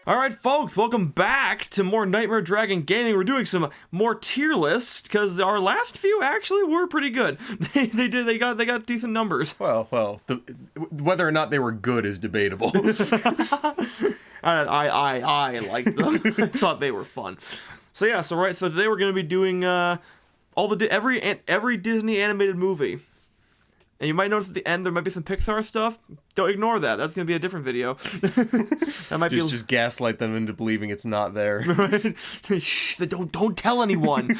All right, folks, welcome back to more Nightmare Dragon Gaming. We're doing some more tier lists because our last few actually were pretty good. They got decent numbers. Well, whether or not they were good is debatable. I liked them. I thought they were fun. So today we're gonna be doing every Disney animated movie. And you might notice at the end there might be some Pixar stuff. Don't ignore that. That's going to be a different video. That might just gaslight them into believing it's not there. Right? Shh, don't tell anyone.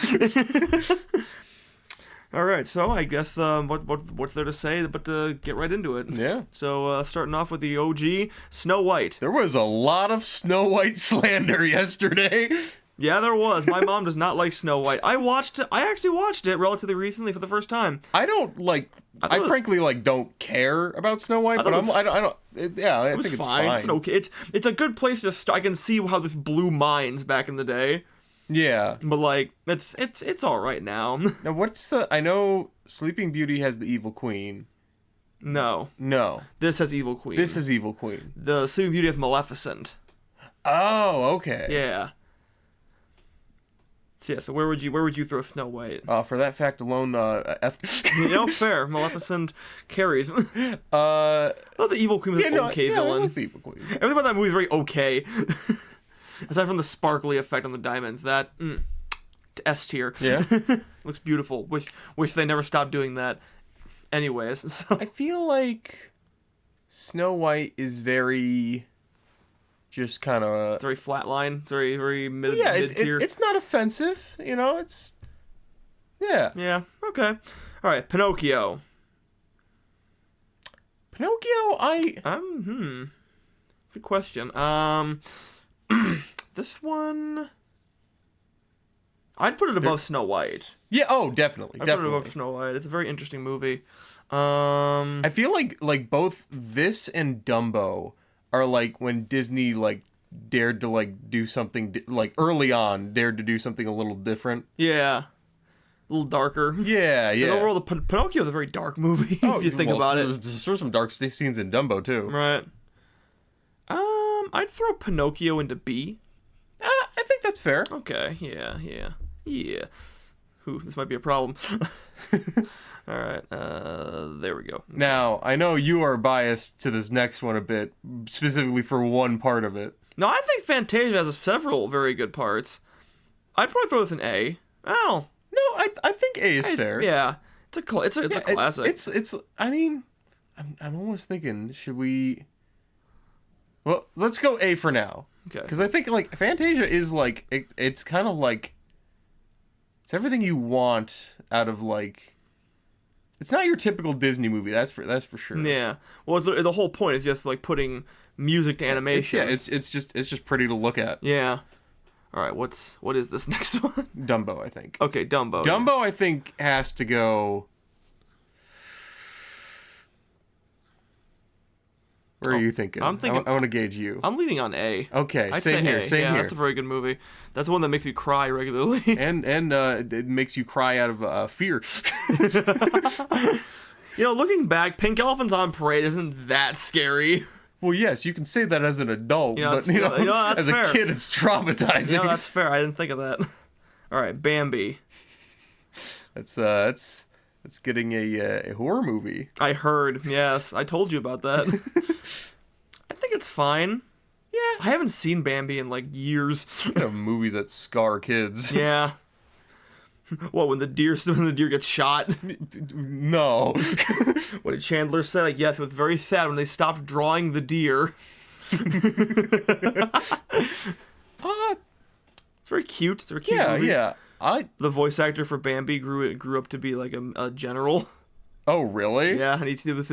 All right, so I guess what's there to say but to get right into it. Yeah. So starting off with the OG, Snow White. There was a lot of Snow White slander yesterday. Yeah, there was. My mom does not like Snow White. I actually watched it relatively recently for the first time. I frankly don't care about Snow White, but I think it's fine. It's okay. It's a good place to start. I can see how this blew minds back in the day. Yeah. But it's all right now. Now I know Sleeping Beauty has the Evil Queen. No. This has Evil Queen. The Sleeping Beauty has Maleficent. Oh, okay. Yeah. So where would you throw Snow White? For that fact alone, Fair. Maleficent carries. I thought the Evil Queen was an okay villain. I like the Evil Queen. Everything about that movie is very okay. Aside from the sparkly effect on the diamonds, that S tier. Yeah. Looks beautiful. Wish they never stopped doing that. Anyways, so I feel like Snow White is very. Just kind of... It's very flatline. It's very mid tier. It's not offensive. It's... Yeah. Yeah, okay. All right, Pinocchio. Good question. This one... I'd put it above Snow White. Yeah, definitely. I'd put it above Snow White. It's a very interesting movie. I feel like both this and Dumbo... are like when Disney dared to do something early on dared to do something a little different. Yeah, a little darker. Yeah. Overall, the Pinocchio is a very dark movie. If you think about it, there's some dark scenes in Dumbo too. Right. I'd throw Pinocchio into B. I think that's fair. Okay. Yeah. Ooh, this might be a problem. All right, there we go. Now, I know you are biased to this next one a bit, specifically for one part of it. No, I think Fantasia has several very good parts. I'd probably throw this in A. Oh. No, I think A is fair. Yeah, it's a classic. I mean, I'm almost thinking, should we... Well, let's go A for now. Okay. Because I think, Fantasia is, it's kind of it's everything you want out of, It's not your typical Disney movie, that's for sure. Yeah. Well, the whole point is just putting music to animation. Yeah, it's just pretty to look at. Yeah. All right, what is this next one? Dumbo, I think. Okay, Dumbo. Dumbo, I think, has to go. Where are you thinking? I'm thinking. I want to gauge you. I'm leaning on A. Okay, I'd same here. Same here. That's a very good movie. That's the one that makes me cry regularly. and it makes you cry out of fear. Looking back, Pink Elephants on Parade isn't that scary. Well, yes, you can say that as an adult, but that's as fair. A kid, it's traumatizing. That's fair. I didn't think of that. All right, Bambi. That's getting a horror movie. I heard. Yes, I told you about that. I think it's fine. Yeah. I haven't seen Bambi in years. Movies that scar kids. Yeah. What, when the deer gets shot? No. What did Chandler say? Yes, it was very sad when they stopped drawing the deer. It's very cute. It's a very cute movie. Yeah. The voice actor for Bambi grew up to be a general. Oh, really? Yeah, and it was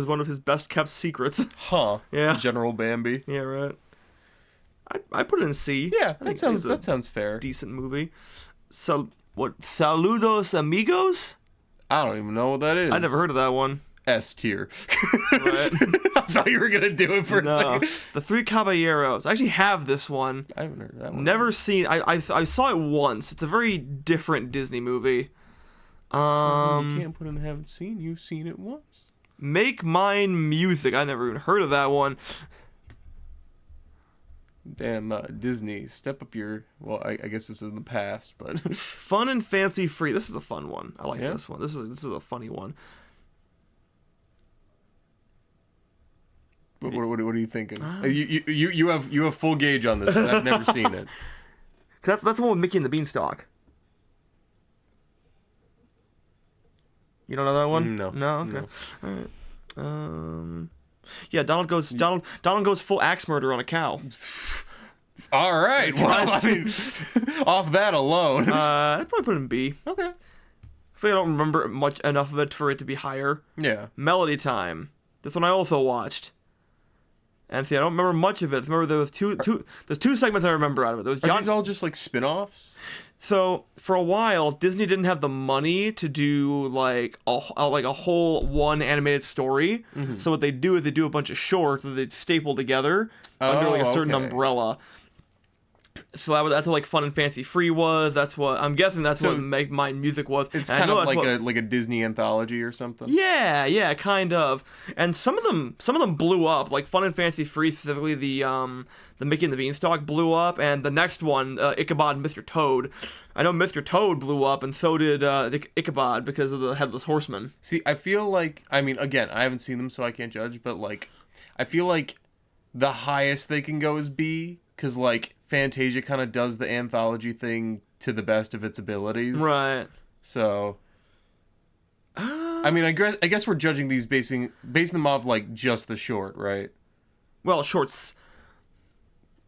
one of his best kept secrets. Huh. Yeah. General Bambi. Yeah, right. I put it in C. Yeah, that sounds fair. Decent movie. So what? Saludos amigos? I don't even know what that is. I never heard of that one. S tier. Right. I thought you were gonna do it for a second. The Three Caballeros. I actually have this one. I haven't heard of that one. Never seen. I saw it once. It's a very different Disney movie. You can't put in haven't seen. You've seen it once. Make Mine Music. I never even heard of that one. Damn, Disney, step up your. Well, I guess this is in the past, but Fun and fancy free. This is a fun one. I like Yeah? this one. This is a funny one. what are you thinking? You have full gauge on this. I've never seen it. That's the one with Mickey and the Beanstalk. You don't know that one? No. No. Okay. No. All right. Yeah, Donald goes full axe murder on a cow. All right. Well, I mean, off that alone. I'd probably put it in B. Okay. I feel like I don't remember enough of it for it to be higher. Yeah. Melody Time. This one I also watched. And see, I don't remember much of it. I remember there was there's two segments I remember out of it. There was Are these all just like spin-offs? So for a while, Disney didn't have the money to do like a whole one animated story. Mm-hmm. So what they do is they do a bunch of shorts that they staple together under like a certain okay. umbrella. So that's what like Fun and Fancy Free was. That's what I'm guessing. That's So what Make Mine Music was. It's And I kind know of that's like what- a Disney anthology or something. Yeah, kind of. And some of them blew up. Like Fun and Fancy Free, specifically the Mickey and the Beanstalk blew up, and the next one, Ichabod and Mr. Toad. I know Mr. Toad blew up, and so did Ichabod because of the Headless Horseman. See, I feel like, I mean, again, I haven't seen them, so I can't judge, but like, I feel like the highest they can go is B, because like Fantasia kind of does the anthology thing to the best of its abilities. Right. So, I mean, I guess we're judging these basing them off like just the short, right? Well, shorts.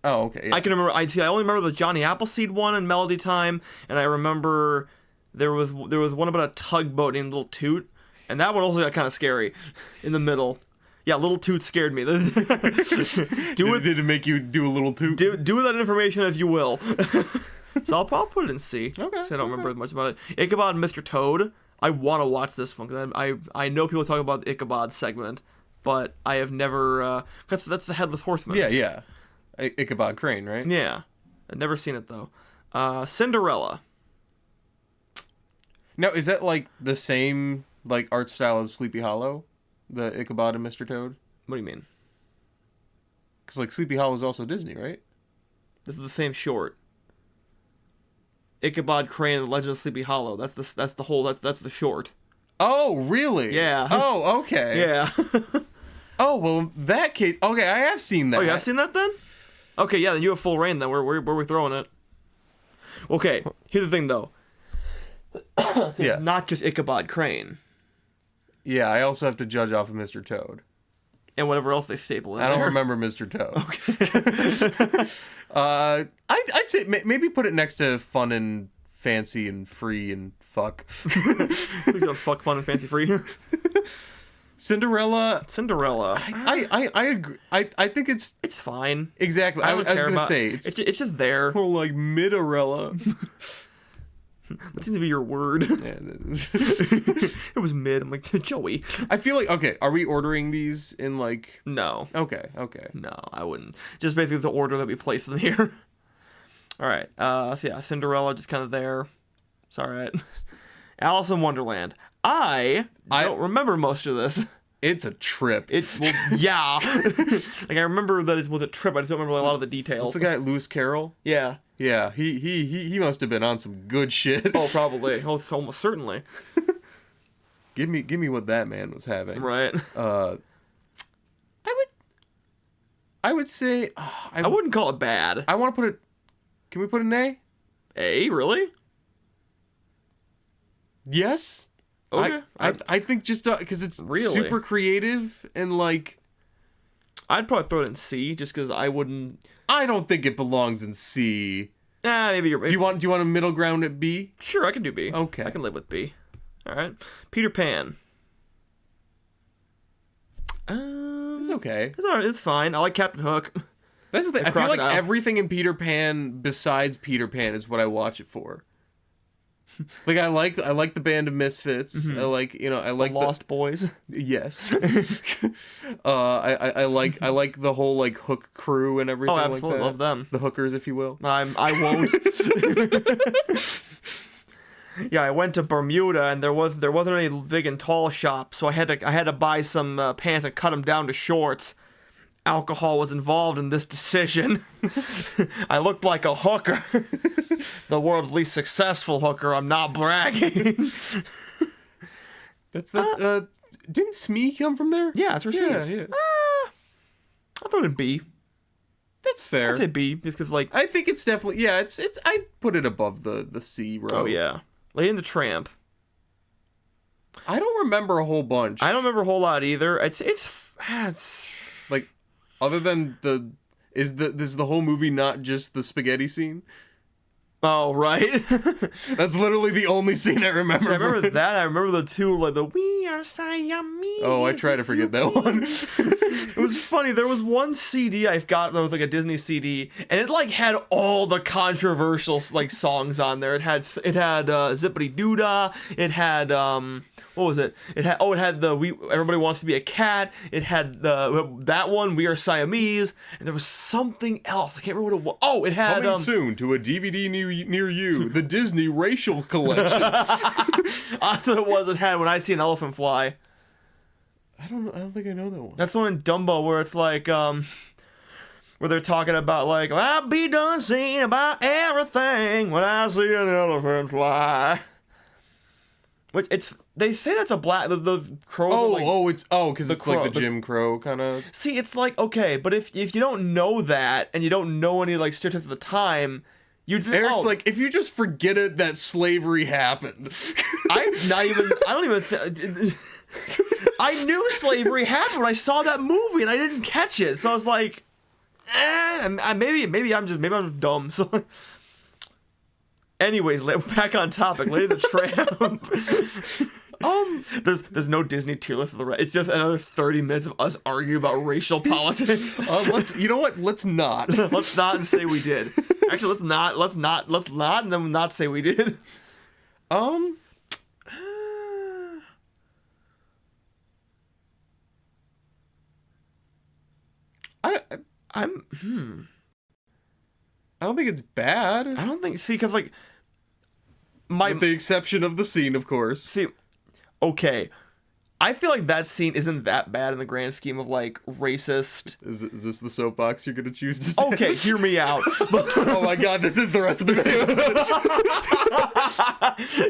Oh, okay. Yeah. I can remember. I only remember the Johnny Appleseed one in Melody Time, and I remember there was one about a tugboat named Little Toot, and that one also got kind of scary in the middle. Yeah, Little Toot scared me. Did it make you do a little toot? Do with that information as you will. So I'll put it in C. Okay, 'Cause I don't remember much about it. Ichabod and Mr. Toad. I want to watch this one because I know people talk about the Ichabod segment, but I have never. That's the Headless Horseman. Yeah. Ichabod Crane, right? Yeah, I've never seen it though. Cinderella. Now, is that like the same like art style as Sleepy Hollow, the Ichabod and Mr. Toad? What do you mean? Because like Sleepy Hollow is also Disney, right? This is the same short. Ichabod Crane and the Legend of Sleepy Hollow. That's the short. Oh, really? Yeah. Oh, okay. Yeah. Oh, well, in that case, okay, I have seen that. Oh, you have seen that then? Okay, yeah, then you have full reign then. Where we throwing it? Okay, here's the thing though. It's Yeah. not just Ichabod Crane Yeah, I also have to judge off of Mr. Toad. and whatever else they staple in I don't there. remember Mr. Toad. I'd say maybe put it next to Fun and Fancy and Free and Fuck. Please don't fuck Fun and Fancy Free. Cinderella. I I agree. I think it's it's fine. exactly. I was don't care gonna about- say it's just there. more like Midarella. That seems to be your word. It was mid. I'm like Joey. I feel like okay. Are we ordering these in like? No. Okay. No, I wouldn't. Just basically the order that we place them here. All right. So yeah, Cinderella just kind of there. It's all right. Alice in Wonderland. I don't remember most of this. It's a trip. Yeah. Like I remember that it was a trip. I just don't remember a lot of the details. What's the guy, Lewis Carroll? Yeah. Yeah, he must have been on some good shit. Oh, probably. Oh, almost certainly. give me what that man was having. Right. I would say I wouldn't call it bad. I want to put it. Can we put an A? A, really? Yes. Okay. I think just because it's Really? super creative and like I'd probably throw it in C just because I wouldn't. I don't think it belongs in C. Maybe you're. Do you want a middle ground at B? Sure, I can do B. Okay. I can live with B. All right. Peter Pan. It's okay. It's all right. It's fine. I like Captain Hook. That's the thing. The I feel like crocodile. everything in Peter Pan besides Peter Pan is what I watch it for. Like I like the Band of Misfits. I like I like Lost Boys. Yes. I like the whole like Hook crew and everything. Oh, like absolutely that. love them. The hookers, if you will. I won't. Yeah, I went to Bermuda and there wasn't any big and tall shops, so I had to buy some pants and cut them down to shorts. alcohol was involved in this decision. I looked like a hooker. The world's least successful hooker. I'm not bragging. That's that. Didn't Smee come from there? Yeah, that's where she is. Yeah. I thought it'd B. That's fair. I'd say B, just because, like... I think it's definitely... Yeah, it's. I'd put it above the C row. Oh, yeah. Lady and the Tramp. I don't remember a whole bunch. I don't remember a whole lot either. It's like, other than the... Is the whole movie not just the spaghetti scene? Oh, right. That's literally the only scene I remember. So I remember that. I remember the two, like, the We Are Siamese. Oh, I try to forget that one. It was funny. There was one CD I got that was like a Disney CD, and it like had all the controversial like songs on there. It had Zippity Doodah. It had what was it? It had the Everybody Wants to Be a Cat. It had that one, We Are Siamese, and there was something else. I can't remember what it was. Oh, it had coming soon to a DVD near you, the Disney Racial Collection. That's what it was. It had When I See an Elephant Fly. I don't think I know that one. That's the one in Dumbo where it's like where they're talking about like I'll be done seeing about everything when I see an elephant fly. Which they say that's a black those crows. Because it's like the Jim Crow kind of. See, it's like okay, but if you don't know that and you don't know any like stereotypes at the time, you'd think, Eric's like, if you just forget it that slavery happened. I don't even. I knew slavery happened when I saw that movie and I didn't catch it, so I was like, maybe I'm just dumb. So, anyways, back on topic. Lady the Tramp. There's no Disney tier list for the rest. It's just another 30 minutes of us arguing about racial politics. You know what? Let's not. Let's not and say we did. Actually, let's not, and then not say we did. I don't think it's bad. I don't think. See, because like with the exception of the scene, of course. See, okay, I feel like that scene isn't that bad in the grand scheme of like racist. Is this the soapbox you're gonna choose to stand? Okay, hear me out. Oh my god, this is the rest of the video.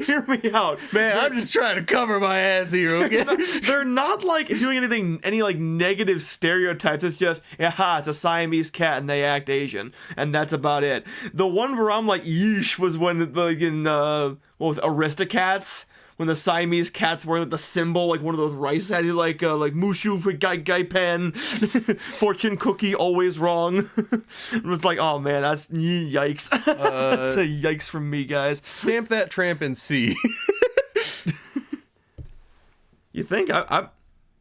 Hear me out, man. I'm just trying to cover my ass here. Okay, they're not like doing any like negative stereotypes. It's just it's a Siamese cat and they act Asian, and that's about it. The one where I'm like yeesh was when what was it, Aristocats. When the Siamese cats were like the symbol, like one of those rice had like Mushu for Gai Pen, fortune cookie always wrong. It was like, oh man, that's yikes. That's a yikes from me, guys. Stamp that Tramp in C. You think I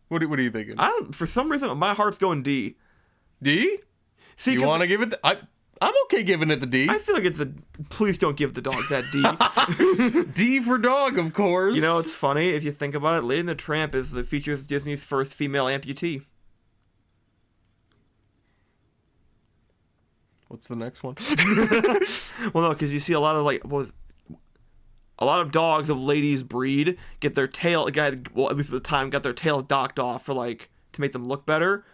What are you thinking? I don't. For some reason, my heart's going D. D? See, you want to give it? I'm okay giving it the D. I feel like it's please don't give the dog that D. D for dog, of course. You know, it's funny if you think about it. Lady and the Tramp features Disney's first female amputee. What's the next one? Well, no, because you see a lot of dogs of ladies' breed get their tail. At least at the time, got their tails docked off for like to make them look better.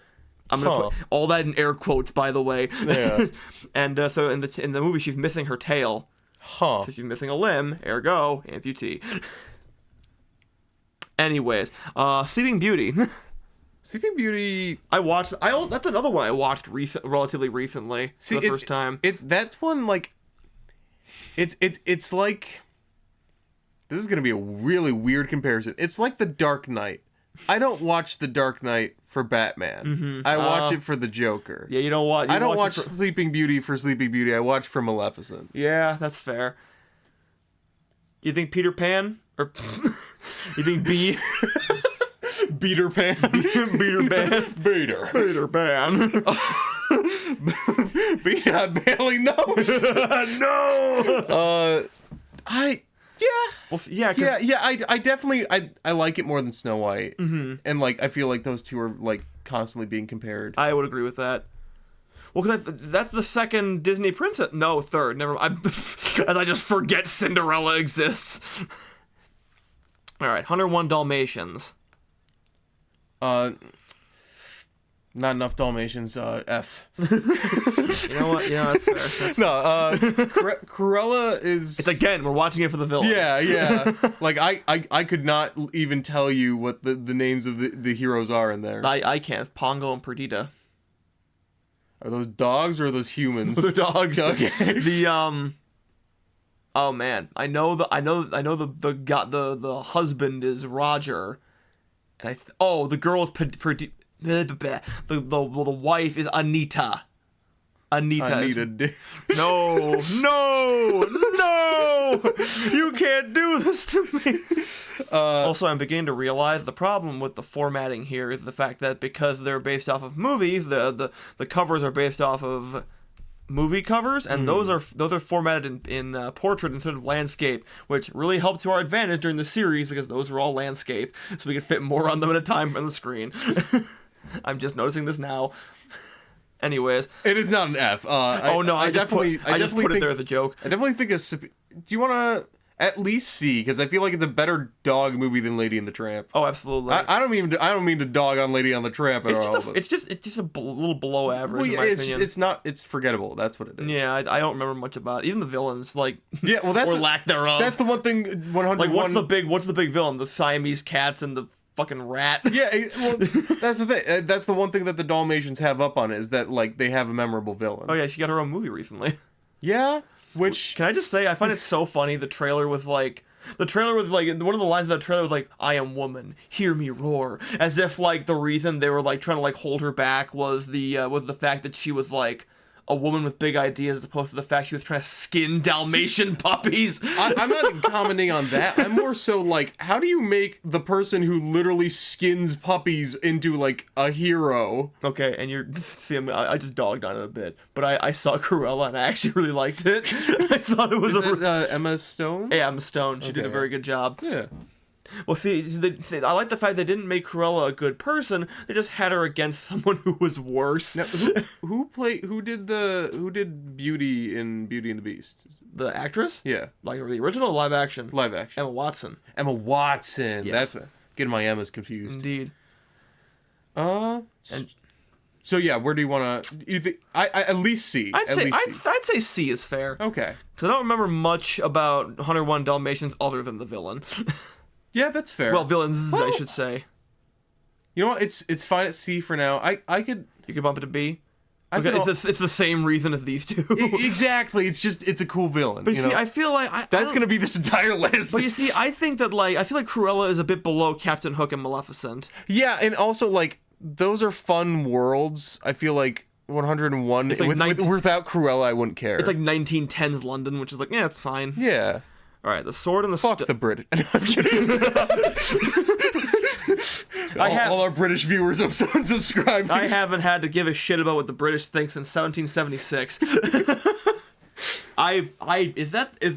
I'm gonna put all that in air quotes, by the way. Yeah. And so in the movie, she's missing her tail. Huh. So she's missing a limb. Ergo, amputee. Anyways, Sleeping Beauty. Sleeping Beauty. That's another one I watched relatively recently. For the first time. That's one like. It's like. This is gonna be a really weird comparison. It's like The Dark Knight. I don't watch The Dark Knight for Batman. Mm-hmm. I watch it for the Joker. Yeah, you know what? I don't watch Sleeping Beauty for Sleeping Beauty. I watch for Maleficent. Yeah, that's fair. You think Peter Pan? Or you think B? Peter Pan? Peter Pan? Peter Pan. Bailey, no! No! Yeah. Well, yeah. I definitely I like it more than Snow White, and like I feel like those two are like constantly being compared. I would agree with that. Well, because that's the second Disney princess. No, third. Never mind. As I just forget Cinderella exists. All right, 101 Dalmatians. Not enough Dalmatians. F. You know what? That's fair. No. Cruella is. It's again, we're watching it for the villain. Yeah. Like I could not even tell you what the names of the heroes are in there. I can't. Pongo and Perdita. Are those dogs or are those humans? They're dogs. Okay. Oh man, I know the husband is Roger, and the girl is Perdita. The wife is Anita. Anita. No! You can't do this to me. Also, I'm beginning to realize the problem with the formatting here is the fact that because they're based off of movies, the covers are based off of movie covers, and those are formatted in portrait instead of landscape, which really helped to our advantage during the series because those were all landscape, so we could fit more on them at a time on the screen. I'm just noticing this now. Anyways, it is not an F. I definitely put it there as a joke. I definitely think do you want to at least C, because I feel like it's a better dog movie than Lady and the Tramp. Oh, absolutely. I don't mean to dog on Lady on the Tramp at all. It's just little below average. Well, in my opinion. It's forgettable. That's what it is. Yeah, I don't remember much about it. Even the villains, or lack thereof. That's the one thing. 101. Like what's the big villain? The Siamese cats and the fucking rat. Yeah, well, that's the thing. That's the one thing that the Dalmatians have up on it, is that like they have a memorable villain. Oh yeah, she got her own movie recently. Yeah, which can I just say I find it so funny. The trailer was like one of the lines of that trailer was like, "I am woman, hear me roar," as if like the reason they were like trying to like hold her back was the fact that she was like a woman with big ideas, as opposed to the fact she was trying to skin Dalmatian puppies. I'm not even commenting on that. I'm more so like, how do you make the person who literally skins puppies into like a hero? Okay, and I just dogged on it a bit, but I saw Cruella and I actually really liked it. I thought it was Emma Stone? Yeah, Emma Stone. She did a very good job. Yeah. Well, see, I like the fact they didn't make Cruella a good person. They just had her against someone who was worse. Now, who did Beauty in Beauty and the Beast? The actress? Yeah. Like the original or live action? Live action. Emma Watson. Emma Watson. Yes. That's getting my Emmas confused. Indeed. So yeah, where do you want to? You think I at least C? I'd say C is fair. Okay. Because I don't remember much about 101 Dalmatians other than the villain. Yeah, that's fair. Well, villains, I should say. You know what? It's fine at C for now. I could. You could bump it to B. It's the same reason as these two. Exactly. It's a cool villain. But you see, I feel like that's gonna be this entire list. But you see, I think that I feel like Cruella is a bit below Captain Hook and Maleficent. Yeah, and also like those are fun worlds. I feel like 101 without Cruella, I wouldn't care. It's like 1910s London, which is like, yeah, it's fine. Yeah. All right, the Sword and the Fuck the British. No, I'm kidding. all our British viewers have unsubscribed. I haven't had to give a shit about what the British think since 1776.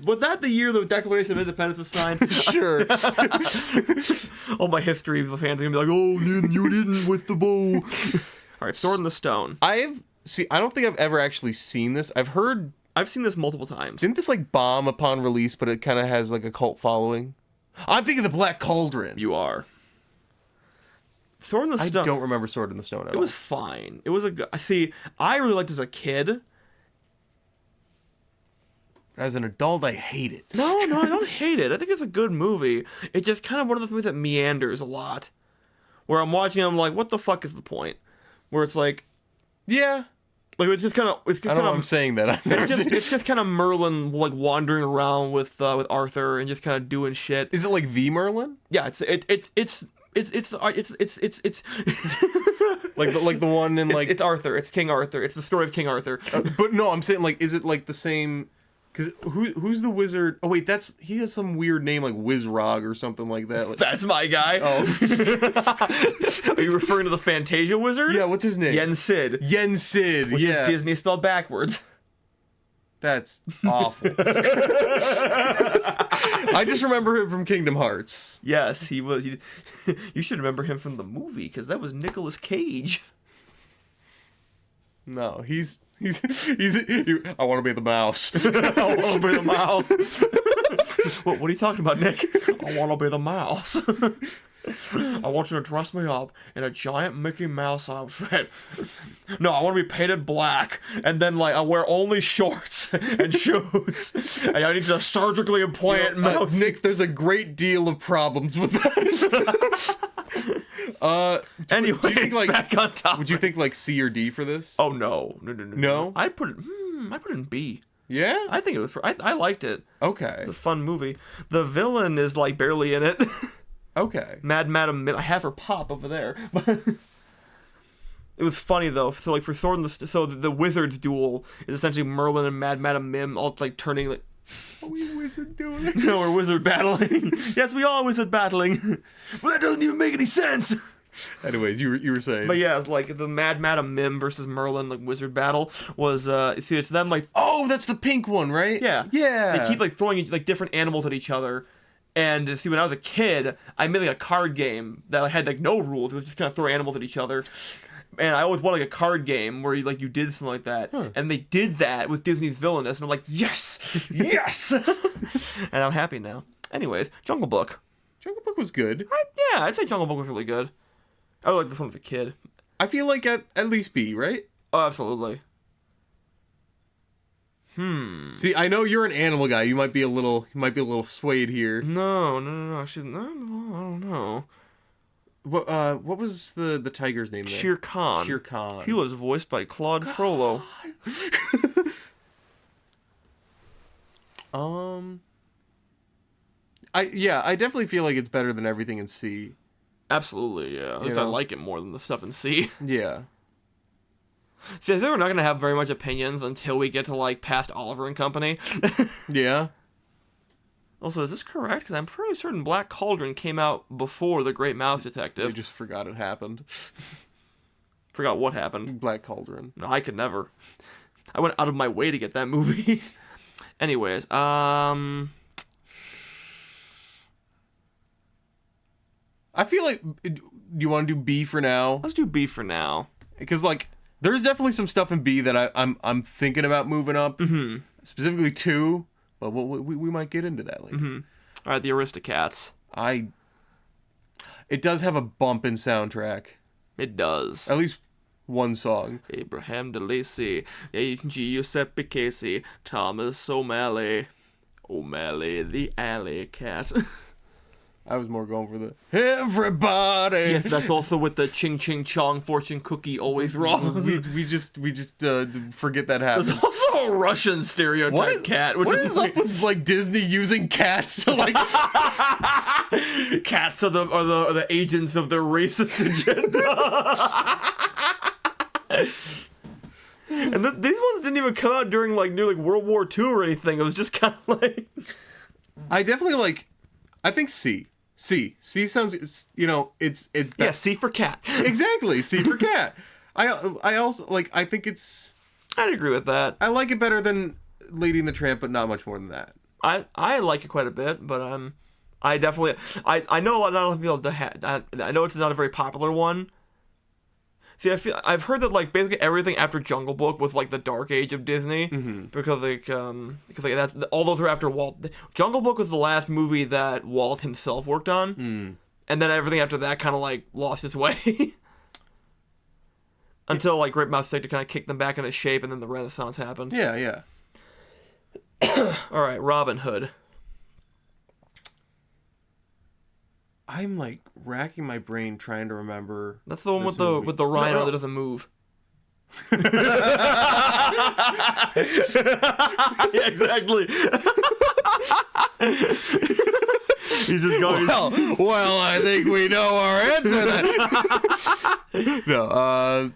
Was that the year the Declaration of Independence was signed? Sure. All my history fans are gonna be like, "Oh, you didn't with the bow." All right, Sword in the Stone. I don't think I've ever actually seen this. I've seen this multiple times. Didn't this like bomb upon release, but it kind of has like a cult following? I'm thinking the Black Cauldron. You are. Sword in the Stone. I don't remember Sword in the Stone at all. It was fine. It was I really liked it as a kid. As an adult, I hate it. No, I don't hate it. I think it's a good movie. It's just kind of one of those movies that meanders a lot. Where I'm watching, I'm like, what the fuck is the point? Where it's like, yeah. Like it's just kind of. I don't know why I'm saying that. It's just kind of Merlin like wandering around with Arthur and just kind of doing shit. Is it like the Merlin? Yeah, it's like the one in like it's Arthur. It's King Arthur. It's the story of King Arthur. But no, I'm saying like, is it like the same? Because who's the wizard? Oh wait, he has some weird name like Wizrog or something like that. Like, that's my guy. Oh, are you referring to the Fantasia wizard? Yeah, what's his name? Yen Sid. Which is Disney spelled backwards. That's awful. I just remember him from Kingdom Hearts. Yes, he was. You should remember him from the movie because that was Nicolas Cage. No, he's I want to be the mouse. I want to be the mouse. What are you talking about, Nick? I want to be the mouse. I want you to dress me up in a giant Mickey Mouse outfit. No, I want to be painted black, and then like I wear only shorts and shoes, and I need to surgically implant mouse. Nick, there's a great deal of problems with that. Anyways, do you think, like, back on topic. Would you think like C or D for this? Oh no. No? I put it in B. Yeah? I think it was. I liked it. Okay. It's a fun movie. The villain is like barely in it. Okay. Mad Madam Mim. I have her pop over there. It was funny though. So like for Sword in the wizard's duel is essentially Merlin and Mad Madam Mim all like turning like. Are we wizard doing it? No, we're wizard battling. Yes, we are wizard battling. Well, that doesn't even make any sense. Anyways, you were saying. But yeah, it's like the Mad Madam Mim versus Merlin like wizard battle was see it's them like Oh, that's the pink one, right? yeah. They keep like throwing like different animals at each other. And see, when I was a kid, I made like a card game that had like no rules. It was just kind of throw animals at each other. And I always wanted like a card game where you did something like that. Huh. And they did that with Disney's Villainous, and I'm like, yes, yes. And I'm happy now. Anyways, Jungle Book. Jungle Book was good. I'd say Jungle Book was really good. I like this one as a kid. I feel like at least B, right? Oh, absolutely. See, I know you're an animal guy. You might be a little swayed here. No. I shouldn't. I don't know. What was the tiger's name there? Shere Khan. Shere Khan. He was voiced by Claude Frollo. I definitely feel like it's better than everything in C. Absolutely, yeah. At least I like it more than the stuff in C. Yeah. See, I think we're not gonna have very much opinions until we get to like past Oliver and Company. Yeah. Also, is this correct? Because I'm pretty certain Black Cauldron came out before The Great Mouse I Detective. just forgot it happened. Forgot what happened. Black Cauldron. No, I could never. I went out of my way to get that movie. Anyways, I feel like, do you want to do B for now? let's do B for now. Because like, there's definitely some stuff in B that I'm thinking about moving up. Mm-hmm. Specifically 2, but we might get into that later. Mm-hmm. All right, the Aristocats. It does have a bump in soundtrack. It does. At least one song. Abraham DeLacy, Giuseppe Casey, Thomas O'Malley, O'Malley the Alley Cat. I was more going for the everybody. Yes, that's also with the Ching Ching Chong fortune cookie always wrong. we just forget that happened. There's also a Russian stereotype cat. Which What is up with like Disney using cats to like? Cats are the agents of their racist agenda. And these ones didn't even come out during near World War II or anything. It was just kind of like. I definitely like. I think C. C sounds. It's Yeah, C for cat. Exactly. C for cat. I also like. I think it's. I'd agree with that. I like it better than Lady and the Tramp, but not much more than that. I like it quite a bit, but I definitely I know not a lot of people I know it's not a very popular one. See, I've heard that basically everything after Jungle Book was the dark age of Disney, because that's all those are after Walt. Jungle Book was the last movie that Walt himself worked on, and then everything after that kind of lost its way. Until Great Mouse Detective kind of kicked them back into shape, and then the Renaissance happened. Yeah. All right, Robin Hood. I'm racking my brain trying to remember. That's the one with the rhino that doesn't move. Yeah, exactly. He's just going. Well, I think we know our answer then. No.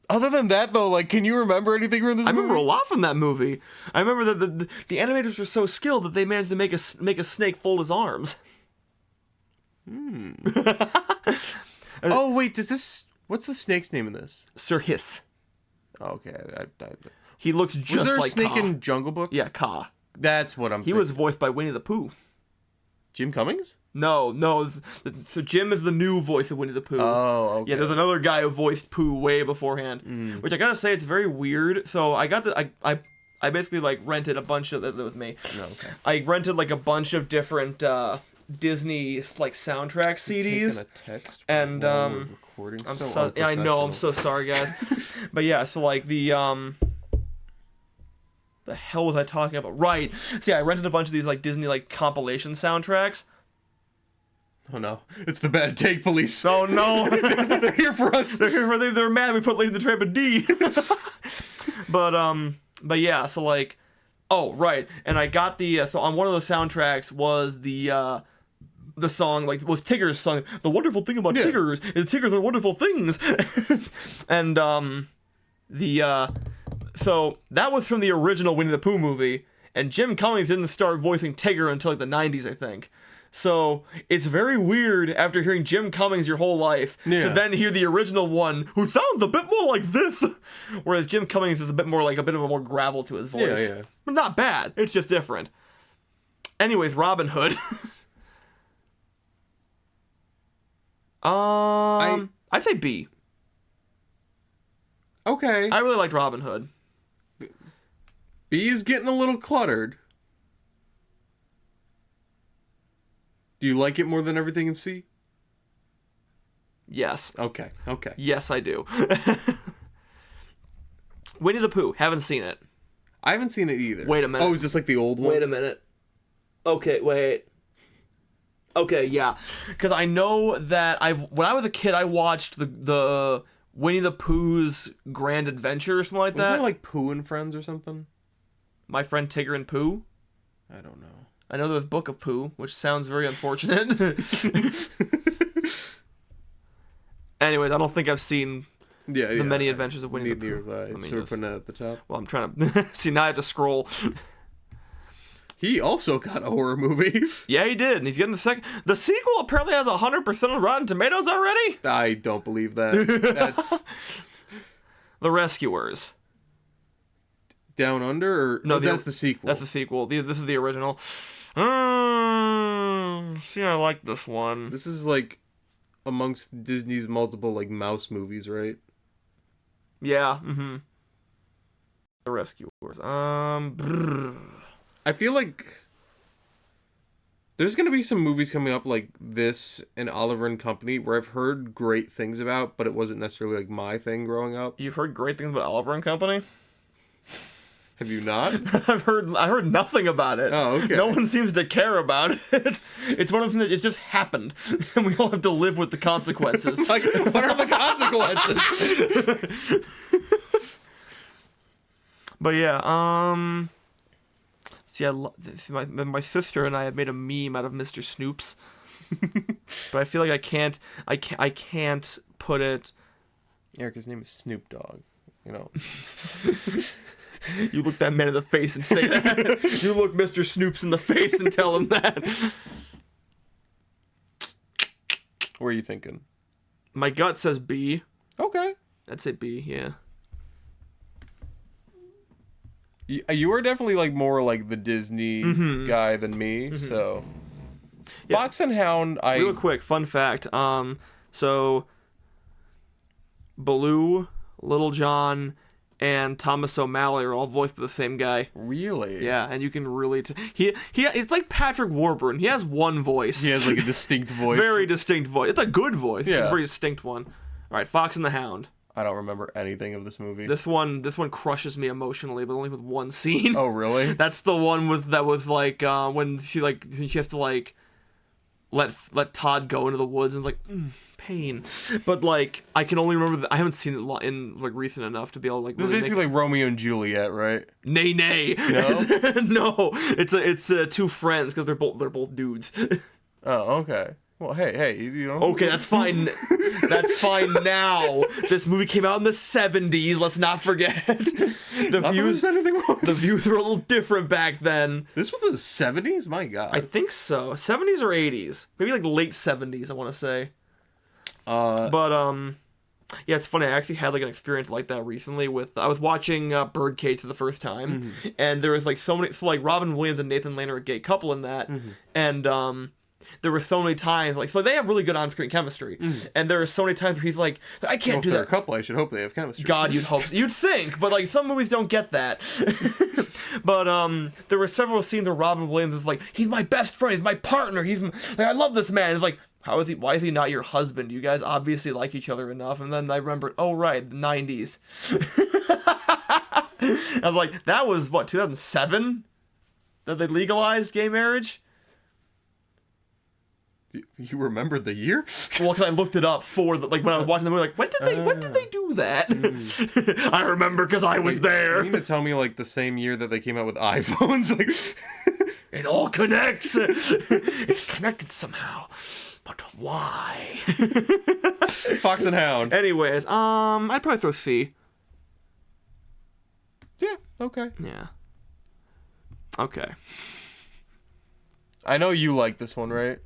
Other than that, though, can you remember anything from this movie? I remember a lot from that movie. I remember that the animators were so skilled that they managed to make a snake fold his arms. Oh wait, what's the snake's name in this? Sir Hiss. Oh, okay, He looks just like Was there a snake Kaa. in Jungle Book? Yeah, Kaa. That's what I'm. He was voiced by Winnie the Pooh. Jim Cummings? No. So Jim is the new voice of Winnie the Pooh. Oh, okay. Yeah, there's another guy who voiced Pooh way beforehand, which I gotta say it's very weird. So I got I basically rented a bunch of that with me. Oh, okay. I rented a bunch of different Disney like soundtrack CDs. Taking a text And while we're recording. I'm so so yeah, I know, I'm unprofessional. so sorry, guys. But yeah, so like the hell was I talking about? Right. So yeah, I rented a bunch of these like Disney like compilation soundtracks. Oh no, it's the Bad Take Police. Oh no. They're here for us. They're mad we put Lady the Tramp in D. But yeah, so like, oh right, and I got the so on one of the soundtracks was the song like was Tigger's song. The wonderful thing about Tiggers is Tiggers are wonderful things, and so that was from the original Winnie the Pooh movie, and Jim Cummings didn't start voicing Tigger until like the 90s, I think. So it's very weird after hearing Jim Cummings your whole life to then hear the original one who sounds a bit more like this, whereas Jim Cummings is a bit more like a bit of a more gravel to his voice. Yeah. But not bad. It's just different. Anyways, Robin Hood. I'd say B. Okay. I really liked Robin Hood. B is getting a little cluttered. Do you like it more than everything in C? Yes. Okay. Yes, I do. Winnie the Pooh. Haven't seen it. I haven't seen it either. Wait a minute. Oh, is this like the old one? Wait a minute. Okay, wait. Okay, yeah. Because I know that when I was a kid, I watched the Winnie the Pooh's Grand Adventure or something like Was that. there like Pooh and Friends or something? My Friend Tigger and Pooh. I don't know. I know there was Book of Pooh, which sounds very unfortunate. Anyways, I don't think I've seen the many adventures of Winnie the Pooh. So we're putting it at the top. Well, I'm trying to see now. I have to scroll. He also got a horror movie. Yeah, he did, and he's getting the second. The sequel apparently has 100% on Rotten Tomatoes already. I don't believe that. That's The Rescuers. Down Under, or No, that's the sequel. That's the sequel. This is the original. See, I like this one. This is like amongst Disney's multiple like mouse movies, right? Yeah. Mm-hmm. The Rescuers. I feel like there's gonna be some movies coming up like this and Oliver and Company where I've heard great things about, but it wasn't necessarily like my thing growing up. You've heard great things about Oliver and Company? Have you not? I heard nothing about it. Oh, okay. No one seems to care about it. It's one of them that it just happened, and we all have to live with the consequences. Like, what are the consequences? But yeah, see, my sister and I have made a meme out of Mr. Snoops, but I feel like I can't put it. Erica's name is Snoop Dogg. You know. You look that man in the face and say that. You look Mr. Snoops in the face and tell him that. What are you thinking? My gut says B. Okay. I'd say B, yeah. You are definitely like more like the Disney guy than me, so. Yeah. Fox and Hound, Real quick, fun fact. So Baloo, Little John, and Thomas O'Malley are all voiced by the same guy. Really? Yeah, and you can really it's like Patrick Warburton. He has one voice. He has like a distinct voice. Very distinct voice. It's a good voice. Yeah. It's a very distinct one. All right, Fox and the Hound. I don't remember anything of this movie. This one crushes me emotionally, but only with one scene. Oh, really? That's the one that was like when she has to like let Todd go into the woods and it's like pain. But like I can only remember I haven't seen it in like recent enough to be able to like. This really is basically like Romeo and Juliet, right? Nay. No, no. It's two friends because they're both dudes. Oh, okay. Well, hey, you know. Okay, that's fine. That's fine now. This movie came out in the 70s. Let's not forget. The views were a little different back then. This was the 70s? My God. I think so. 70s or 80s. Maybe like late 70s, I want to say. Yeah, it's funny. I actually had like an experience like that recently I was watching Birdcage for the first time, and there was like so like Robin Williams and Nathan Lane are a gay couple in that, and there were so many times, like, so they have really good on-screen chemistry, and there are so many times where he's like, I can't do They're that. a couple, I should hope they have chemistry. God, you'd hope, you'd think, but like some movies don't get that. But there were several scenes where Robin Williams is like, he's my best friend, he's my partner, like, I love this man. It's like, why is he not your husband? You guys obviously like each other enough. And then I remembered, oh right, the 90s. I was like, that was what, 2007 that they legalized gay marriage? You remembered the year? Well, because I looked it up for when I was watching the movie, like, when did they do that? I remember because I was there. You mean to tell me like the same year that they came out with iPhones? Like, it all connects. It's connected somehow, but why? Fox and Hound. Anyways, I'd probably throw C. Yeah. Okay. Yeah. Okay. I know you like this one, right?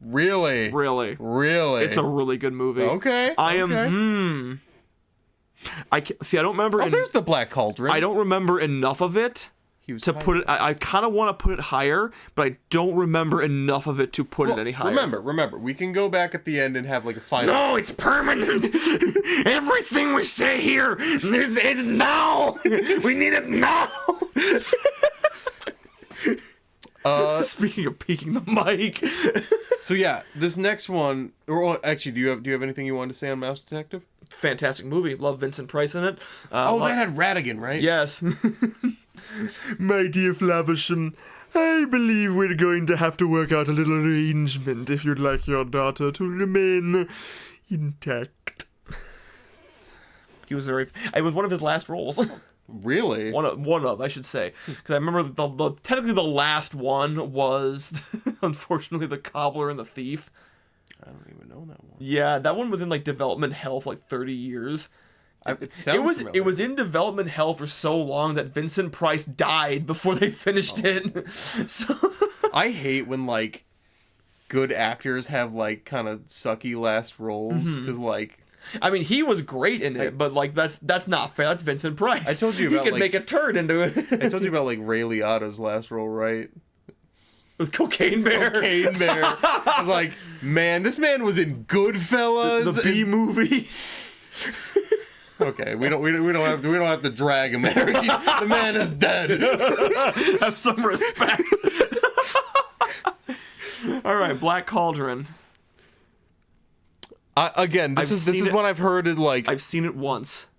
Really? Really. Really? It's a really good movie. Okay. I don't remember. Oh, there's the Black Cauldron. I don't remember enough of it to put it. I kind of want to put it higher, but I don't remember enough of it to put it any higher. Remember, we can go back at the end and have like a final. No, it's permanent. Everything we say here is it now. We need it now. Speaking of peeking the mic. So yeah, this next one, or actually, do you have anything you wanted to say on Mouse Detective? Fantastic movie. Love Vincent Price in it. That had Radigan, right? Yes. My dear Flaversham, I believe we're going to have to work out a little arrangement if you'd like your daughter to remain intact. It was one of his last roles. Really? One of, I should say. Because I remember technically the last one was, unfortunately, The Cobbler and the Thief. I don't even know that one. Yeah, that one was in, like, development hell for, like, 30 years. It was in development hell for so long that Vincent Price died before they finished it. So I hate when, like, good actors have, like, kind of sucky last roles. Because, like... I mean, he was great in it, but like that's not fair. That's Vincent Price. I told you about, he could make a turd into it. I told you about like Ray Liotta's last role, right? With Cocaine Bear. Cocaine Bear. I was like, man, this man was in Goodfellas. The B movie. Okay, we don't have to drag him there. The man is dead. Have some respect. All right, Black Cauldron. This is what I've heard. I've seen it once.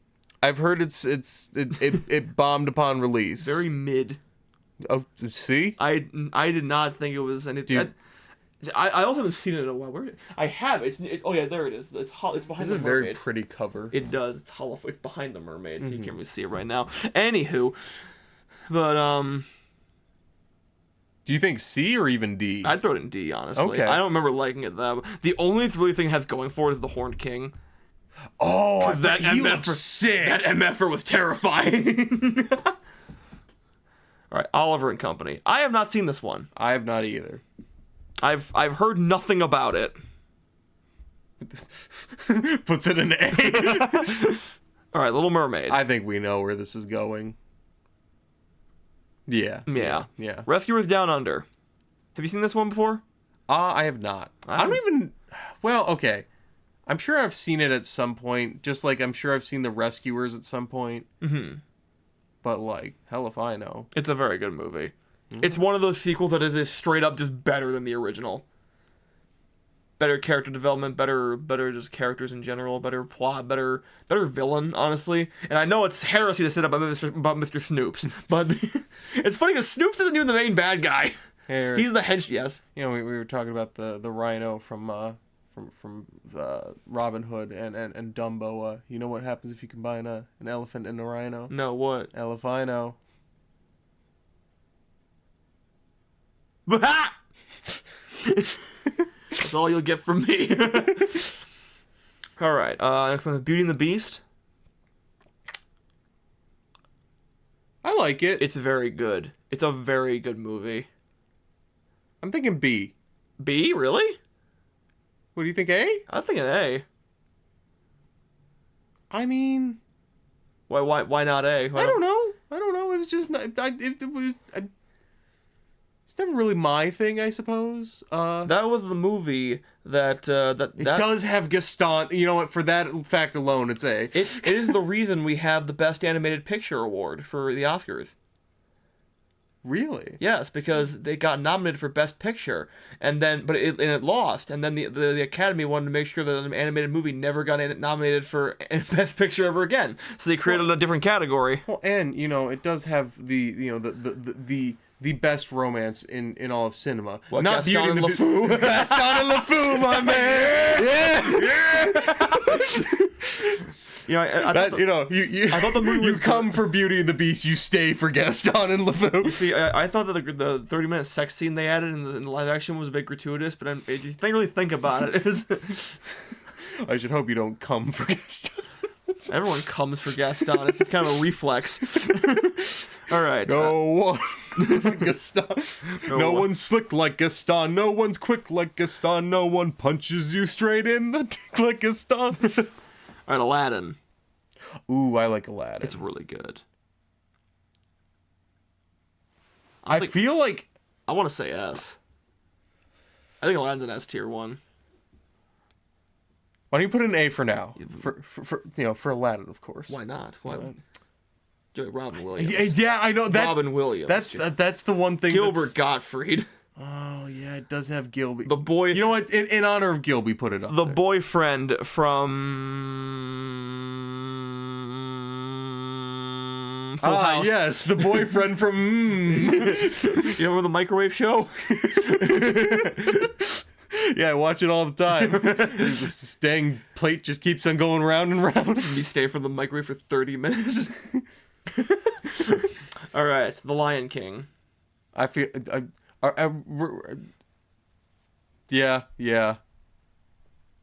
I've heard it bombed upon release. Very mid. Oh, see? I did not think it was anything. I also haven't seen it in a while. I have. It's oh yeah, there it is. It's behind the mermaid. It's a very pretty cover. It does. It's hollow. It's behind the mermaid, so you can't really see it right now. Anywho, but do you think C or even D? I'd throw it in D, honestly. Okay. I don't remember liking it though. The only really thing it has going for it is the Horned King. Oh, he looks sick. That MFer was terrifying. All right, Oliver and Company. I have not seen this one. I have not either. I've heard nothing about it. Puts it in A. All right, Little Mermaid. I think we know where this is going. Yeah. Rescuers Down Under. Have you seen this one before? I have not. I don't even... Well, okay. I'm sure I've seen it at some point. Just like I'm sure I've seen The Rescuers at some point. Mm-hmm. But like, hell if I know. It's a very good movie. Mm-hmm. It's one of those sequels that is straight up just better than the original. Better character development, better just characters in general, better plot, better villain, honestly. And I know it's heresy to say that about Mr. Snoops, but it's funny because Snoops isn't even the main bad guy. Hey, he's the hench. Yes. You know, we were talking about the rhino from Robin Hood and Dumbo. You know what happens if you combine an elephant and a rhino? No, what? Elephino. That's all you'll get from me. All right. Next one is Beauty and the Beast. I like it. It's very good. It's a very good movie. I'm thinking B. B? Really? What do you think, A? I'm thinking A. I mean... Why not A? I don't know. It was just... It's never really my thing, I suppose. That was the movie that It does have Gaston. You know what? For that fact alone, it's A. it is the reason we have the Best Animated Picture award for the Oscars. Really? Yes, because they got nominated for Best Picture, and it lost, and then the Academy wanted to make sure that an animated movie never got nominated for Best Picture ever again. So they created a different category. Well, and it does have the best romance in all of cinema. What, Not Gaston Beauty and and the LeFou? Gaston and LeFou, my man. Yeah. I That, thought I thought the movie you was come for Beauty and the Beast, you stay for Gaston and LeFou. See, I thought that the 30-minute sex scene they added in the live action was a bit gratuitous, but if you really think about it, I should hope you don't come for Gaston. everyone comes for Gaston. It's kind of a reflex. All right. No one Gaston. No one's slick like Gaston. No one's quick like Gaston. No one punches you straight in the dick like Gaston. All right, Aladdin. Ooh, I like Aladdin. It's really good. I feel like I want to say S. I think Aladdin's an S tier one. why don't you put an A for now? For Aladdin, of course. Why not? Why? Robin Williams. Yeah, I know that. Robin Williams. That's the one thing. Gilbert Gottfried. Oh yeah, it does have Gilby. The boy. You know what? In honor of Gilby, put it up. The there. boyfriend from Full House. Yes, the boyfriend from. You remember the microwave show? Yeah, I watch it all the time. This dang plate just keeps on going round and round. You stay from the microwave for 30 minutes. All right, The Lion King. I feel. Yeah.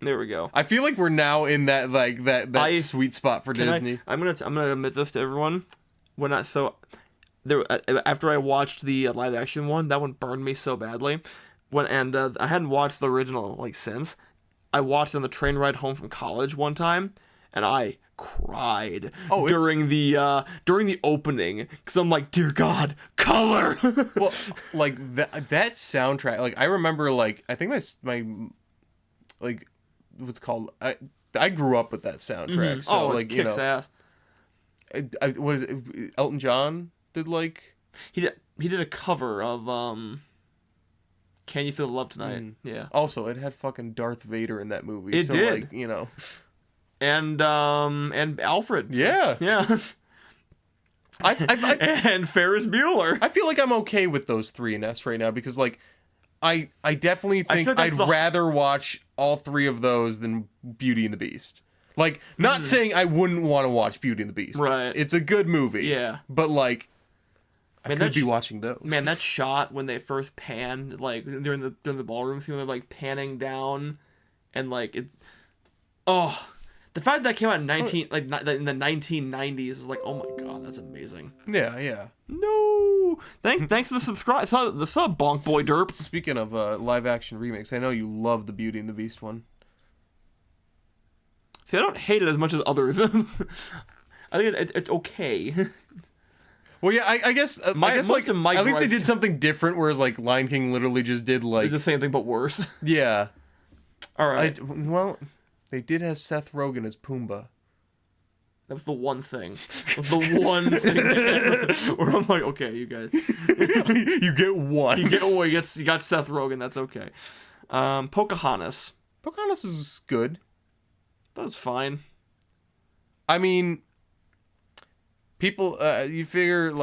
There we go. I feel like we're now in that that sweet spot for Disney. I'm gonna admit this to everyone. After I watched the live action one, that one burned me so badly. I hadn't watched the original since. I watched it on the train ride home from college one time, and I cried during the opening because I'm like, dear God, color. Well, that soundtrack. I remember I think my what's called I grew up with that soundtrack. So it kicks ass. What is it? Elton John did he did a cover of Can You Feel the Love Tonight? Yeah. Also, it had fucking Darth Vader in that movie. It did. And Alfred. Yeah. Yeah. And Ferris Bueller. I feel like I'm okay with those three in S right now because I definitely think like I'd rather watch all three of those than Beauty and the Beast. Not saying I wouldn't want to watch Beauty and the Beast. Right. It's a good movie. Yeah. But I could be watching those. Man, that shot when they first panned, during the ballroom scene, when they're panning down, and it. Oh, the fact that came out in in the 1990s was oh my God, that's amazing. Yeah. No, thanks for the subscribe. The sub, Bonk Boy Derp. Speaking of live action remakes, I know you love the Beauty and the Beast one. See, I don't hate it as much as others. I think it's okay. Well, yeah, I guess at least they did something different, whereas Lion King literally just did It's the same thing but worse. Yeah. All right. They did have Seth Rogen as Pumbaa. That was the one thing. The one thing where I'm okay, you guys. You get one. You got Seth Rogen. That's okay. Pocahontas. Pocahontas is good. That was fine. I mean, people, you figure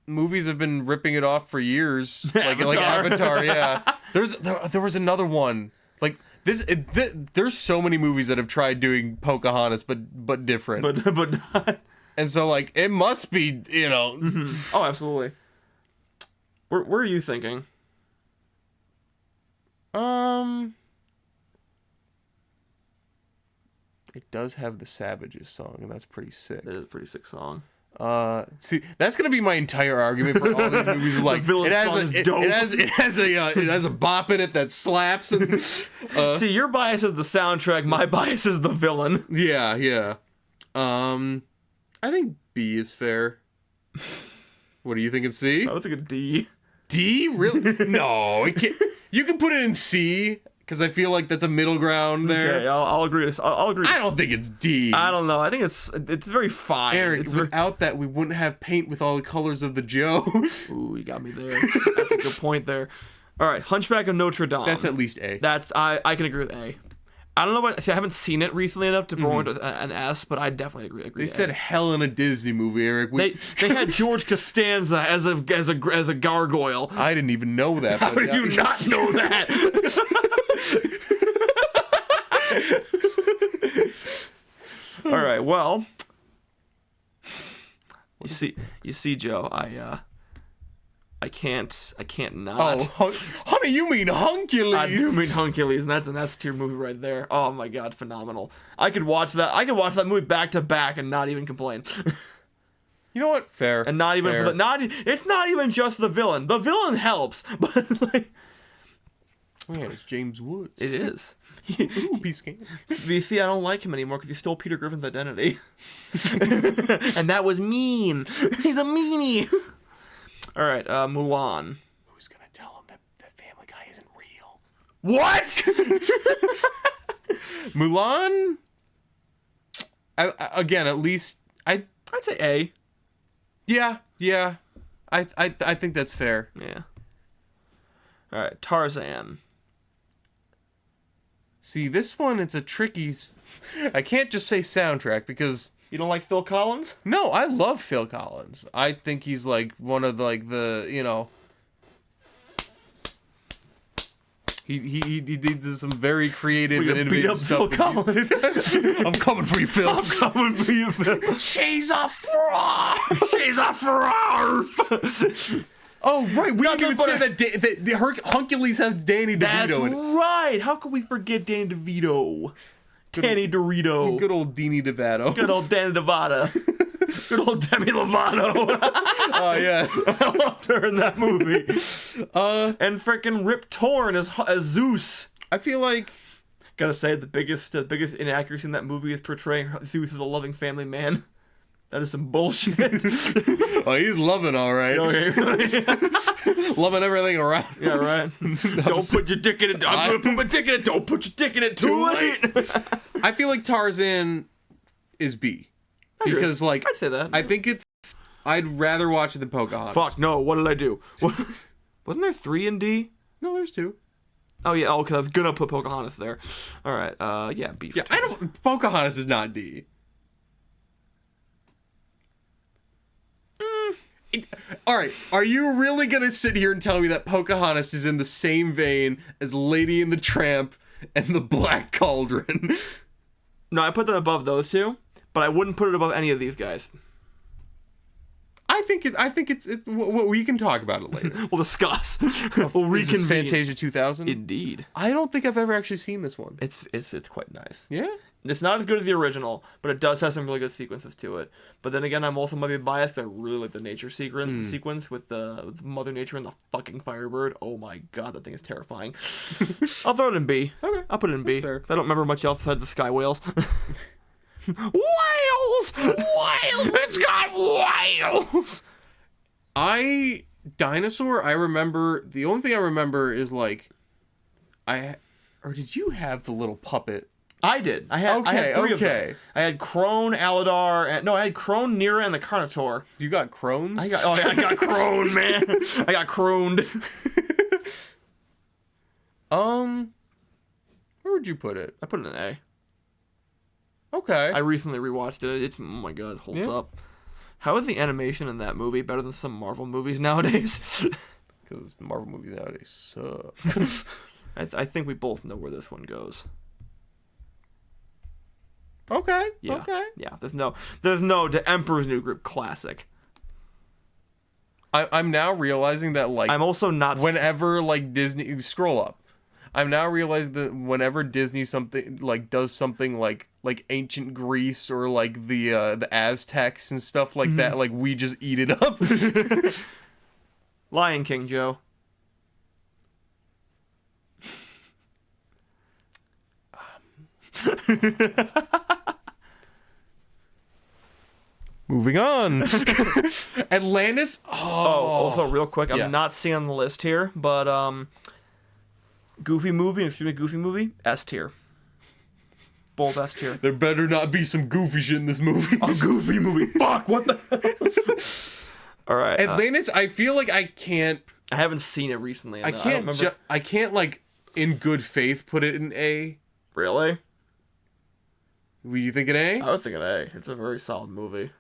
movies have been ripping it off for years, like Avatar. Yeah. There was another one there's so many movies that have tried doing Pocahontas, but different. But not. And so it must be Oh, absolutely. Where are you thinking? It does have the Savages song, and that's pretty sick. That is a pretty sick song. See, that's gonna be my entire argument for all these movies. The villain song is dope. It has a bop in it that slaps. And, see, your bias is the soundtrack. My bias is the villain. Yeah. I think B is fair. What do you think? C? I would think a D. D? Really? No, it can't. You can put it in C because I feel like that's a middle ground there. Okay, I'll agree. I'll agree. I don't think it's D. I don't know. I think it's very fine. Eric, it's without that, we wouldn't have paint with all the colors of the Joe. Ooh, you got me there. That's a good point there. All right, Hunchback of Notre Dame. That's at least A. I can agree with A. I don't know what. See, I haven't seen it recently enough to warrant an S, but I definitely agree. They said hell in a Disney movie, Eric. They had George Costanza as a gargoyle. I didn't even know that. How do you not know that? All right. Well, you see, Joe. I can't not. Oh, honey, you mean Huncules? I do mean Huncules, and that's an S tier movie right there. Oh my god, phenomenal! I could watch that. I could watch that movie back to back and not even complain. You know what? Fair. And not even fair. for the it's not even just the villain. The villain helps, but like. Man, it's James Woods. It is. Ooh, be scanned. You see, I don't like him anymore because he stole Peter Griffin's identity, and that was mean. He's a meanie. All right, Mulan. Who's gonna tell him that Family Guy isn't real? What? Mulan. Again, at least I'd say A. Yeah. I think that's fair. Yeah. All right, Tarzan. See, this one, it's a tricky. I can't just say soundtrack because. You don't like Phil Collins? No, I love Phil Collins. I think he's like one of the He did some very creative and innovative stuff. Phil Collins. I'm coming for you, Phil. I'm coming for you, Phil. She's a fraud. She's a fraud. Oh right, we didn't even say that Huncules has Danny DeVito That's in it. right. How could we forget Danny DeVito? Danny Dorito. Good old Deanie DeVito. Good old Danny DeVito. Good old Demi Lovato. Oh yeah, I loved her in that movie. And freaking Rip Torn as Zeus. I feel like gotta say the biggest inaccuracy in that movie is portraying Zeus as a loving family man. That is some bullshit. Oh, he's loving all right. Okay. Loving everything around. Yeah, right. Don't put your dick in it. I'm gonna put my dick in it. Don't put your dick in it. Too late. I feel like Tarzan is B. Because, like, I'd say that. I think I'd rather watch it than Pocahontas. Fuck, no. What did I do? Wasn't there 3 in D? No, there's 2. Oh, yeah. Oh, because I was going to put Pocahontas there. All right. Yeah, B. Yeah, Pocahontas is not D. All right, are you really going to sit here and tell me that Pocahontas is in the same vein as Lady and the Tramp and the Black Cauldron? No, I put them above those two, but I wouldn't put it above any of these guys. I think it's we can talk about it later. We'll discuss. We'll reconvene. Fantasia 2000. Indeed. I don't think I've ever actually seen this one. It's quite nice. Yeah. It's not as good as the original, but it does have some really good sequences to it. But then again, I'm also might be biased. I really like the nature sequence with Mother Nature and the fucking Firebird. Oh my god, that thing is terrifying. I'll throw it in B. Okay, I'll put it in B. fair. I don't remember much else besides the sky whales. Whales! Whales! It's got whales! Dinosaur, I remember, the only thing I remember is like, or did you have the little puppet? I did. I had 3 of them. I had Crone, Aladar, I had Crone, Nira, and the Carnotaur. You got Crones? I got Crone, man. I got Croned. Where would you put it? I put it in A. Okay. I recently rewatched it. It's, oh my god, it holds up. How is the animation in that movie better than some Marvel movies nowadays? Because Marvel movies nowadays suck. I think we both know where this one goes. Okay. Yeah. Okay. Yeah. There's no The Emperor's New Groove classic. I'm now realizing that like I'm also not whenever like Disney scroll up. I'm now realizing that whenever Disney does something like ancient Greece or like the Aztecs and stuff like that, like we just eat it up. Lion King, Joe. Moving on. Atlantis. Oh, also real quick, I'm Yeah. not seeing on the list here, but Goofy movie, extremely Goofy movie, S tier. Bold S tier. There better not be some goofy shit in this movie. A Goofy movie. Fuck. What the? All right. Atlantis. I feel like I can't. I haven't seen it recently. I can't. I can't like in good faith put it in A. Really? Were you thinking A? I would think an A. It's a very solid movie.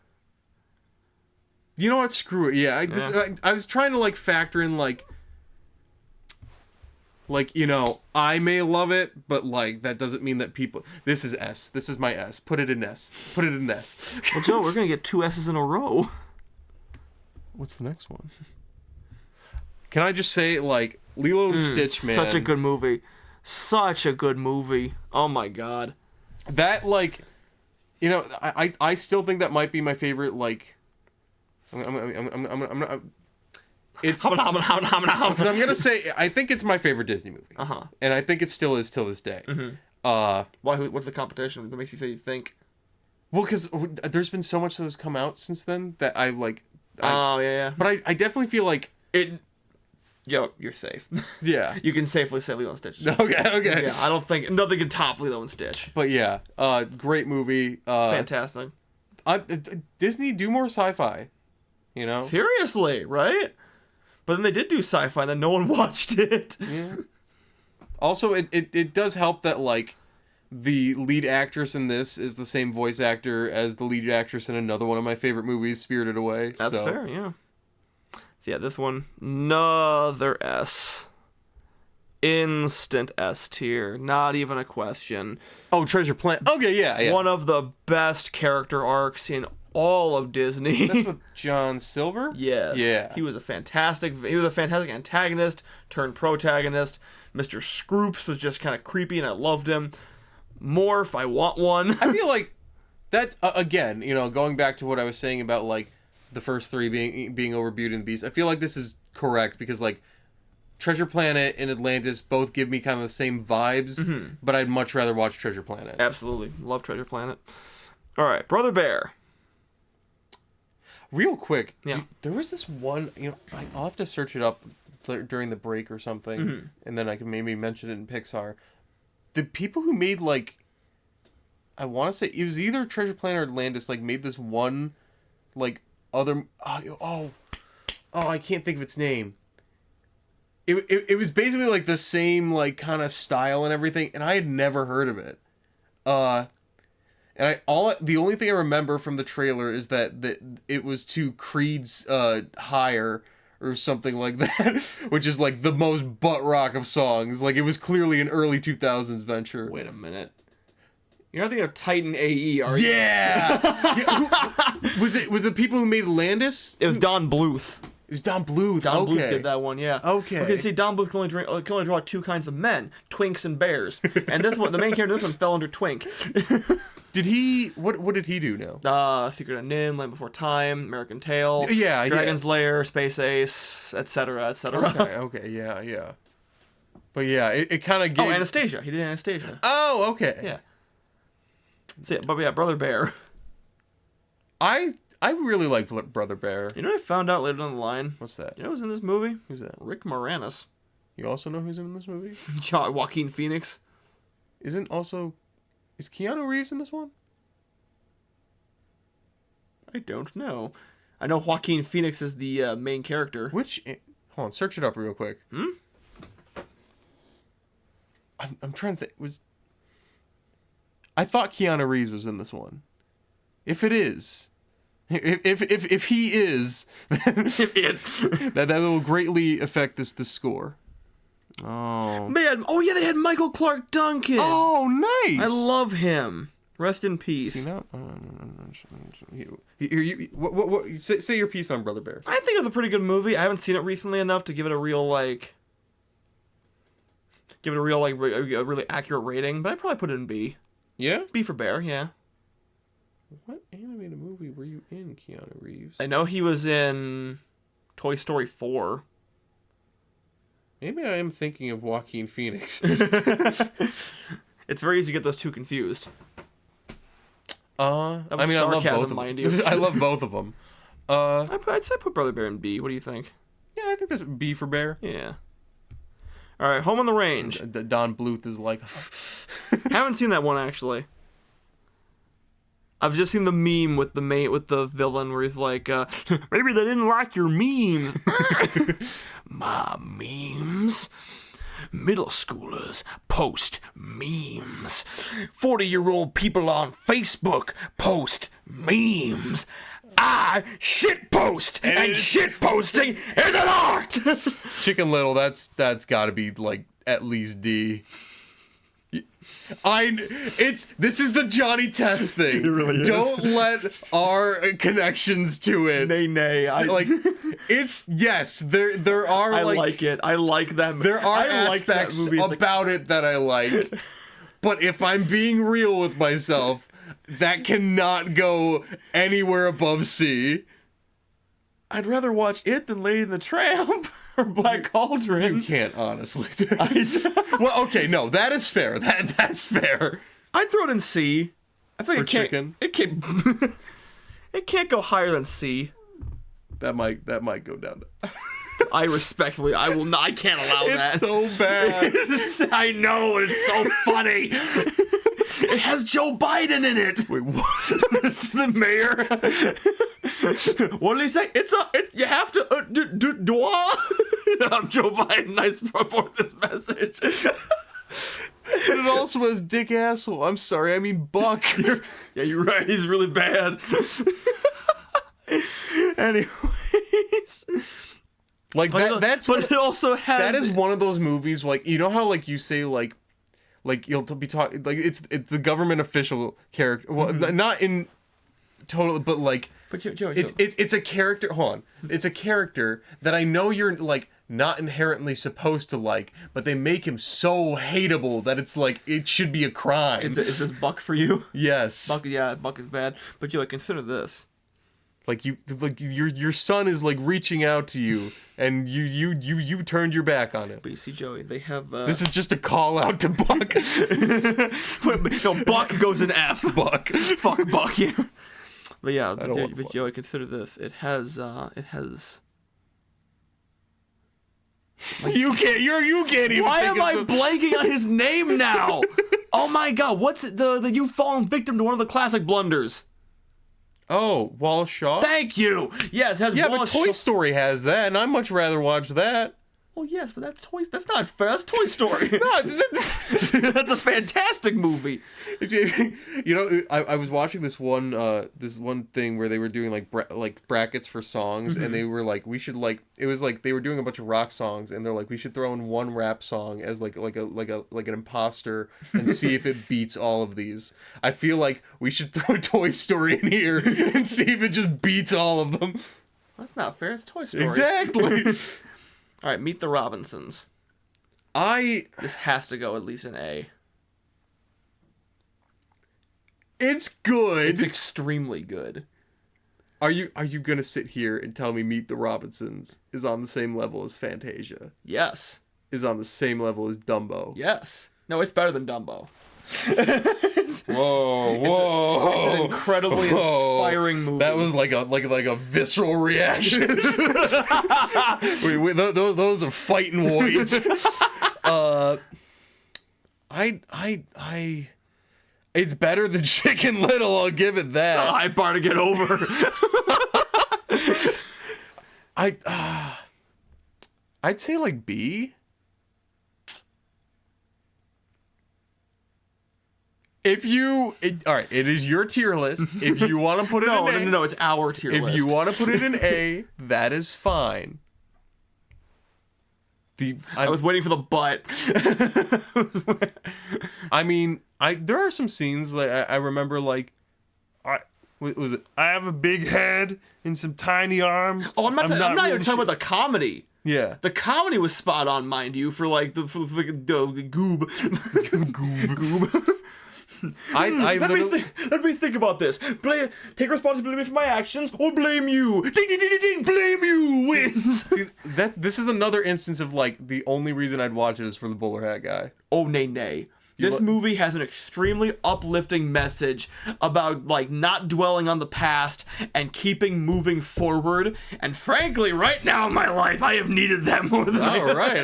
You know what? Screw it. Yeah. I was trying to like factor in like you know, I may love it, but like that doesn't mean that people. This is S. This is my S. Put it in S. Put it in S. Well, Joe, we're gonna get 2 S's in a row. What's the next one? Can I just say like Lilo and Stitch, man? Such a good movie. Such a good movie. Oh my god. That like, you know, I still think that might be my favorite. Like, it's because I'm gonna say I think it's my favorite Disney movie. And I think it still is till this day. Why? What's the competition? What makes you say you think? Well, because there's been so much that has come out since then that I like. Oh yeah. But I definitely feel like it. Yo, you're safe. Yeah. You can safely say Lilo and Stitch. Okay. Yeah, I don't think nothing can top Lilo and Stitch. But yeah, great movie. Fantastic. Disney, do more sci-fi. You know. Seriously, right? But then they did do sci-fi, and then no one watched it. Yeah. Also, it does help that like the lead actress in this is the same voice actor as the lead actress in another one of my favorite movies, Spirited Away. That's fair, yeah. So yeah, this one, another S. Instant S tier. Not even a question. Oh, Treasure Planet. Okay, yeah. One of the best character arcs in all of Disney. That's with John Silver? Yes. Yeah. He was a fantastic antagonist turned protagonist. Mr. Scroops was just kind of creepy and I loved him. Morph, I want one. I feel like that's again, you know, going back to what I was saying about like the first 3 being over Beauty and the Beast. I feel like this is correct because like Treasure Planet and Atlantis both give me kind of the same vibes, but I'd much rather watch Treasure Planet. Absolutely. Love Treasure Planet. All right, Brother Bear. Real quick, yeah. There was this one, you know, I'll have to search it up during the break or something, and then I can maybe mention it in Pixar. The people who made, like, I want to say, it was either Treasure Planet or Atlantis, like, made this one, like, other, I can't think of its name. It was basically, like, the same, like, kind of style and everything, and I had never heard of it. And the only thing I remember from the trailer is that it was to Creed's Higher or something like that, which is like the most butt rock of songs. Like it was clearly an early 2000s venture. Wait a minute. You're not thinking of Titan AE, are you? Yeah. Was it the people who made Atlantis? It was Don Bluth. It was Don Bluth. Don Bluth did that one, yeah. Okay, see, Don Bluth can only draw 2 kinds of men, twinks and bears. And this one, the main character in this one fell under twink. Did he? What did he do now? Secret of Nim, Land Before Time, American Tail, Yeah, Dragon's Lair, Space Ace, etc., etc. Okay, yeah. But yeah, it kind of gave... Oh, Anastasia. He did Anastasia. Oh, okay. Yeah. So, but yeah, Brother Bear. I really like Brother Bear. You know what I found out later down the line? What's that? You know who's in this movie? Who's that? Rick Moranis. You also know who's in this movie? Joaquin Phoenix. Is Keanu Reeves in this one? I don't know. I know Joaquin Phoenix is the main character. Hold on, search it up real quick. I'm trying to think. I thought Keanu Reeves was in this one. If it is, if he is, that will greatly affect this score. Oh man! Oh yeah, they had Michael Clark Duncan. Oh, nice! I love him. Rest in peace. See now? Say your piece on Brother Bear. I think it's a pretty good movie. I haven't seen it recently enough to give it a real really accurate rating, but I'd probably put it in B. Yeah? B for Bear, yeah. What animated movie were you in, Keanu Reeves? I know he was in Toy Story 4. Maybe I am thinking of Joaquin Phoenix. It's very easy to get those two confused. That was I love sarcasm, both of mind them. you. I love both of them. I'd say put Brother Bear in B. What do you think? Yeah, I think that's B for Bear. Yeah. All right, Home on the Range. Don Bluth is like... Haven't seen that one, actually. I've just seen the meme with the villain where he's like, maybe they didn't like your memes. My memes? Middle schoolers post memes. 40-year-old people on Facebook post memes. I shitpost, and shitposting is an art! Chicken Little, that's gotta be, like, at least D. This is the Johnny Test thing. It really is. Don't let our connections to it. Nay. There are I like it. I like that movie. There are aspects about it that I like. But if I'm being real with myself, that cannot go anywhere above C. I'd rather watch it than Lady and the Tramp or Black Cauldron. You can't, honestly. Well, okay, no, that is fair. That's fair. I'd throw it in C. I think For chicken? It can't go higher than C. That might go down to... I respectfully, I will not. I can't allow that. It's so bad. I know, and it's so funny. It has Joe Biden in it. Wait, what? It's the mayor. What did he say? You have to I'm Joe Biden. I support this message. And it also has Dick Asshole. I'm sorry, I mean Buck. Yeah, you're right. He's really bad. Anyways. Like that's but it also has. That is one of those movies. Like, you know how like you say like you'll be talking like it's the government official character. Well, not in total, but like. But Joe, it's a character. Hold on, it's a character that I know you're like not inherently supposed to like, but they make him so hateable that it's like it should be a crime. Is this Buck for you? Yes. Buck is bad. But you consider this. Like your son is like reaching out to you, and you turned your back on it. But you see, Joey, they have. This is just a call out to Buck. No, Buck goes in F. Buck. Fuck Buck. Yeah. But yeah, but Joey, consider this. It has. You can't even. Why am I blanking on his name now? Oh my God! What's the you've fallen victim to one of the classic blunders? Oh, Wallace Shaw? Thank you! Yes, it has Wallace but Toy Story has that, and I'd much rather watch that. Well, yes, but that's not fair. That's Toy Story. No, that's a fantastic movie. You know, I was watching this one thing where they were doing like brackets for songs, and they were like, we should like, it was like they were doing a bunch of rock songs, and they're like, we should throw in one rap song as like an imposter and see if it beats all of these. I feel like we should throw Toy Story in here and see if it just beats all of them. That's not fair. It's Toy Story. Exactly. All right, Meet the Robinsons. This has to go at least an A. It's good. It's extremely good. Are you gonna sit here and tell me Meet the Robinsons is on the same level as Fantasia? Yes. Is on the same level as Dumbo? Yes. No, it's better than Dumbo. Whoa! It's an incredibly inspiring movie. That was like a visceral reaction. Wait, those are fighting words. It's better than Chicken Little. I'll give it that. It's a high bar to get over. I'd say like B. All right, it is your tier list. If you want to put it in A. No, it's our tier list. If you want to put it in A, that is fine. I was waiting for the butt. I mean, there are some scenes like I remember like, what was it? I have a big head and some tiny arms. Oh, I'm not even talking about the comedy. Yeah, the comedy was spot on, mind you, for like the goob. Goob. Let me think about this. Take responsibility for my actions or blame you. Ding, ding, ding, ding, ding, blame you wins. See, this is another instance of like the only reason I'd watch it is for the bowler hat guy. Oh, nay. This movie has an extremely uplifting message about, like, not dwelling on the past and keeping moving forward. And frankly, right now in my life, I have needed that more than All right.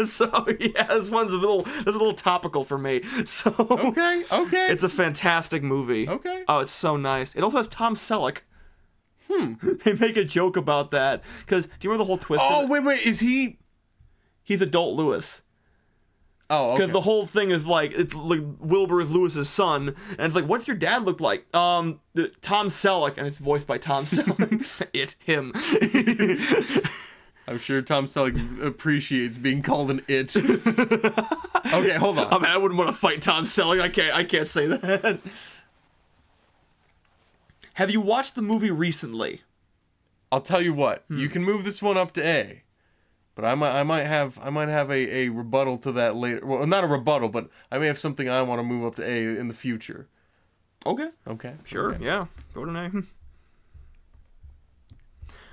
So yeah, this one's a little topical for me. So Okay. it's a fantastic movie. Okay. Oh, it's so nice. It also has Tom Selleck. They make a joke about that because do you remember the whole twist? Oh, wait, is he? He's adult Lewis. Oh, okay. Because the whole thing is like, it's like Wilbur is Lewis's son, and it's like, what's your dad look like? Tom Selleck, and it's voiced by Tom Selleck. him. I'm sure Tom Selleck appreciates being called an it. Okay, hold on. I mean, I wouldn't want to fight Tom Selleck. I can't say that. Have you watched the movie recently? I'll tell you what. You can move this one up to A, but I might have a rebuttal to that later. Well, not a rebuttal, but I may have something I want to move up to A in the future. Okay. Okay. Sure. Okay. Yeah. Go to A.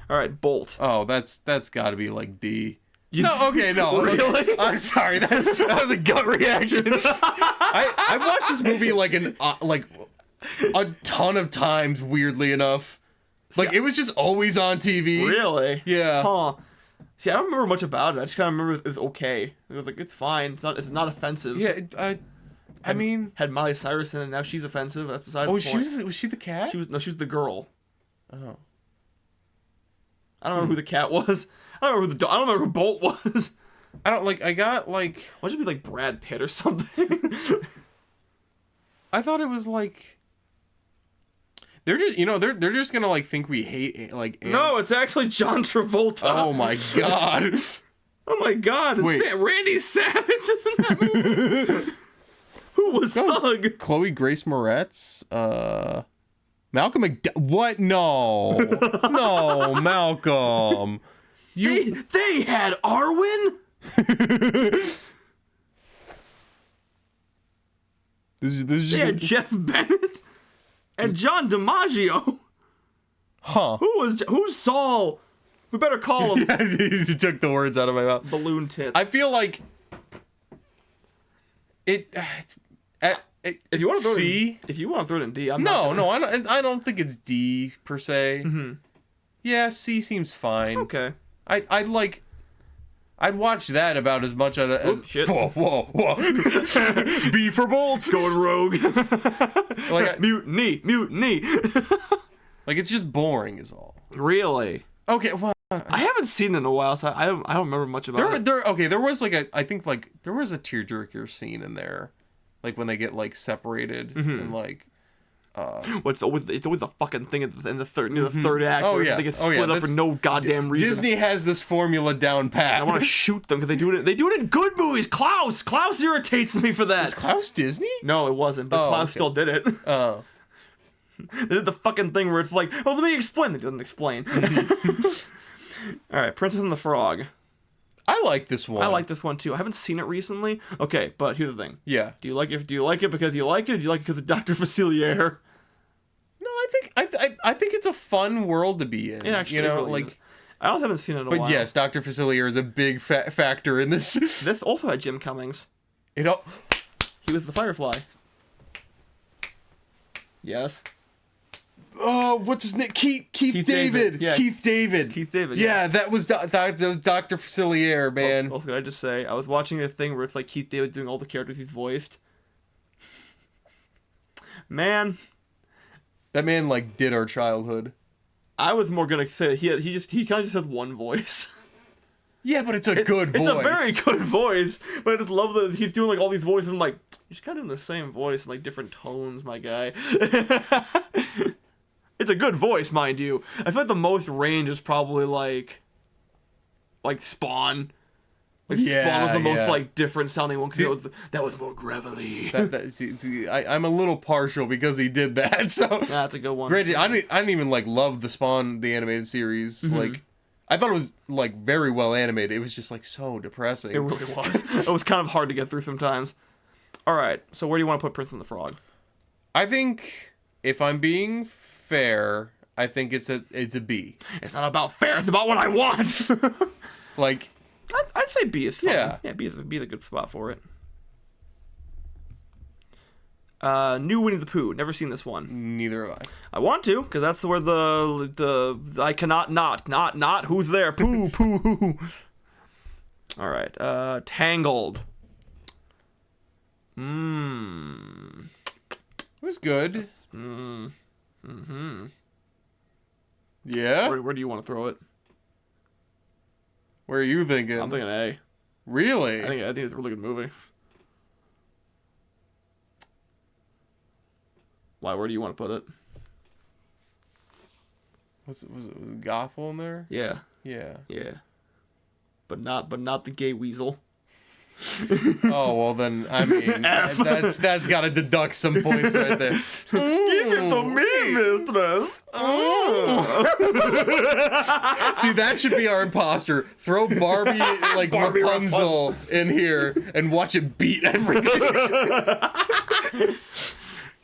All right, Bolt. Oh, that's got to be like D. You- No, okay, no. Really? I'm sorry. That was a gut reaction. I watched this movie like a ton of times. Weirdly enough, like it was just always on TV. Really? Yeah. Huh. See, I don't remember much about it. I just kind of remember it was okay. It was like, it's fine. It's not offensive. Yeah. I mean, Had Miley Cyrus in it, and now she's offensive. That's beside the oh, point. was she the cat? She was the girl. Oh. I don't know who the cat was. I don't remember who Bolt was. I don't like. I got like. Why should it be like Brad Pitt or something? I thought it was like. They're just they're just gonna like think we hate like. No, it's actually John Travolta. Oh my god. Oh my god! Wait. Randy Savage is in that movie. Who was Thug? Chloe Grace Moretz. Malcolm what? No. No, Malcolm. They had Arwen. This is just. They had Jeff Bennett and John DiMaggio. Huh. Who's Saul? We better call him He took the words out of my mouth. Balloon Tits. I feel like it. If you want to throw C? it in, if you want to throw it in D, I'm No, not gonna. I don't think it's D per se. Mm-hmm. Yeah, C seems fine. Okay. I'd watch that about as much as. Oops, shit. Whoa. B for Bolt. Going rogue. Like mutiny. like it's just boring, is all. Really? Okay, well. I haven't seen it in a while, so I don't remember much about it. There was I think there was a tearjerker scene in there, like when they get like separated and like. It's always the fucking thing in the third the third act. Oh, where yeah. they get Oh, yeah. split up for no goddamn reason. Disney has this formula down pat. I want to shoot them because they do it in good movies. Klaus irritates me for that. Is Klaus Disney? No, it wasn't, but Klaus okay. still did it. Oh. They did the fucking thing where it's like, oh, let me explain. They didn't explain. All right, Princess and the Frog. I like this one. I like this one too. I haven't seen it recently. Okay, but here's the thing. Yeah. Do you like it? Do you like it because you like it? Or do you like it because of Dr. Facilier? No, I think it's a fun world to be in. It actually really is. I also haven't seen it in a while. But yes, Dr. Facilier is a big factor in this. This also had Jim Cummings. He was the Firefly. Yes. Oh, what's his name? Keith David. Yeah. Keith David. Yeah, that was Dr. Facilier, man. Also, could I just say, I was watching a thing where it's like Keith David doing all the characters he's voiced. Man. That man like did our childhood. I was more gonna say he kind of just has one voice. Yeah, but it's a good voice. It's a very good voice, but I just love that he's doing like all these voices and like he's kind of doing the same voice in like different tones, my guy. It's a good voice, mind you. I feel like the most range is probably like Spawn. Like Spawn was the most like different sounding one because that was more gravelly. I'm a little partial because he did that. So that's a good one. Granted, I didn't even like love the Spawn the animated series. Mm-hmm. Like I thought it was like very well animated. It was just like so depressing. It really was. It was kind of hard to get through sometimes. All right, so where do you want to put Prince and the Frog? I think if I'm being fair, I think it's a B. It's not about fair. It's about what I want. Like. I'd say B is fine. Yeah. Yeah, B is a good spot for it. New Winnie the Pooh. Never seen this one. Neither have I want to, because that's where the I cannot not who's there? Pooh, Pooh. All right. Tangled. It was good. Yeah? Where do you want to throw it? Where are you thinking? I'm thinking A. Really? I think it's a really good movie. Why? Where do you want to put it? Was it Gothel in there? Yeah. Yeah. Yeah. But not the gay weasel. Oh, well then, I mean, that's got to deduct some points right there. Give it to me, mistress. See, that should be our imposter. Throw Barbie, like Barbie Rapunzel in here and watch it beat everything.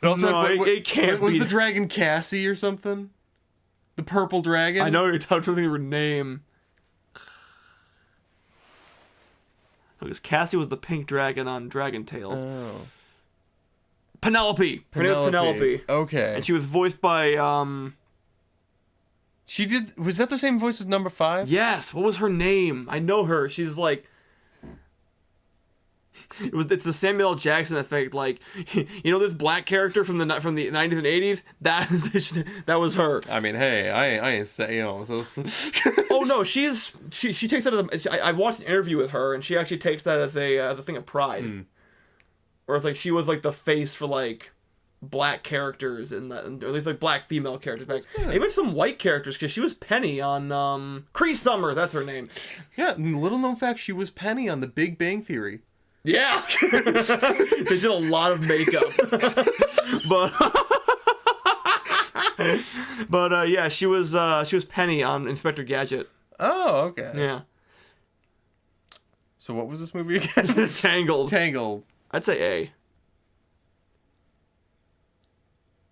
No, it can't was be. the dragon Cassie or something? The purple dragon? I know you're trying to think of her name. Because Cassie was the pink dragon on Dragon Tales. Oh. Penelope. Her name was Penelope. Okay. And she was voiced by She did. Was that the same voice as number 5? yes, what was her name? I know her. She's like it's the Samuel L. Jackson effect, like this black character from the 90s and 80s? That was her. I mean, hey, I ain't say, so Oh no, she takes that as I've watched an interview with her, and she actually takes that as a thing of pride. Where it's like she was like the face for like black characters or at least like black female characters. Even some white characters, because she was Penny on Cree Summer, that's her name. Yeah, little known fact, she was Penny on The Big Bang Theory. Yeah, they did a lot of makeup, but yeah, she was Penny on Inspector Gadget. Oh, okay. Yeah. So what was this movie again? Tangled. Tangled. I'd say A.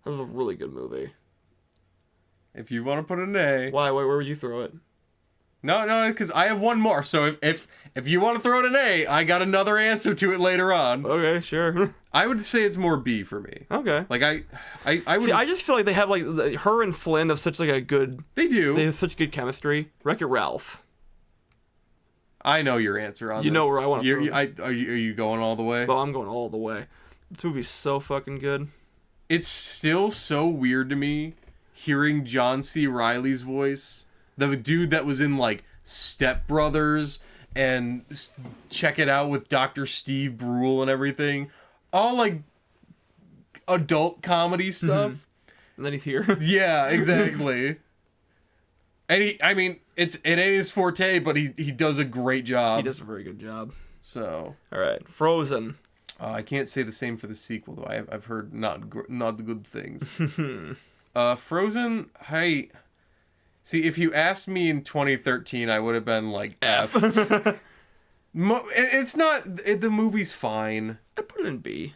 That was a really good movie. If you want to put an A. Why? Where would you throw it? No, because I have one more. So if you want to throw it an A, I got another answer to it later on. Okay, sure. I would say it's more B for me. Okay. Like I would. See, I just feel like they have like her and Flynn have such like a good. They do. They have such good chemistry. Wreck-It Ralph. I know your answer on You this. know where I want to throw it. Are you going all the way? Well, I'm going all the way. This movie's so fucking good. It's still so weird to me hearing John C. Reilly's voice. The dude that was in like Step Brothers and Check It Out with Dr. Steve Brule and everything. All like adult comedy stuff. And then he's here. Yeah, exactly. And it ain't his forte, but he does a great job. He does a very good job. So, all right, Frozen. I can't say the same for the sequel though. I've heard not good things. Frozen. See, if you asked me in 2013, I would have been like F. It's not. The movie's fine. I put it in B.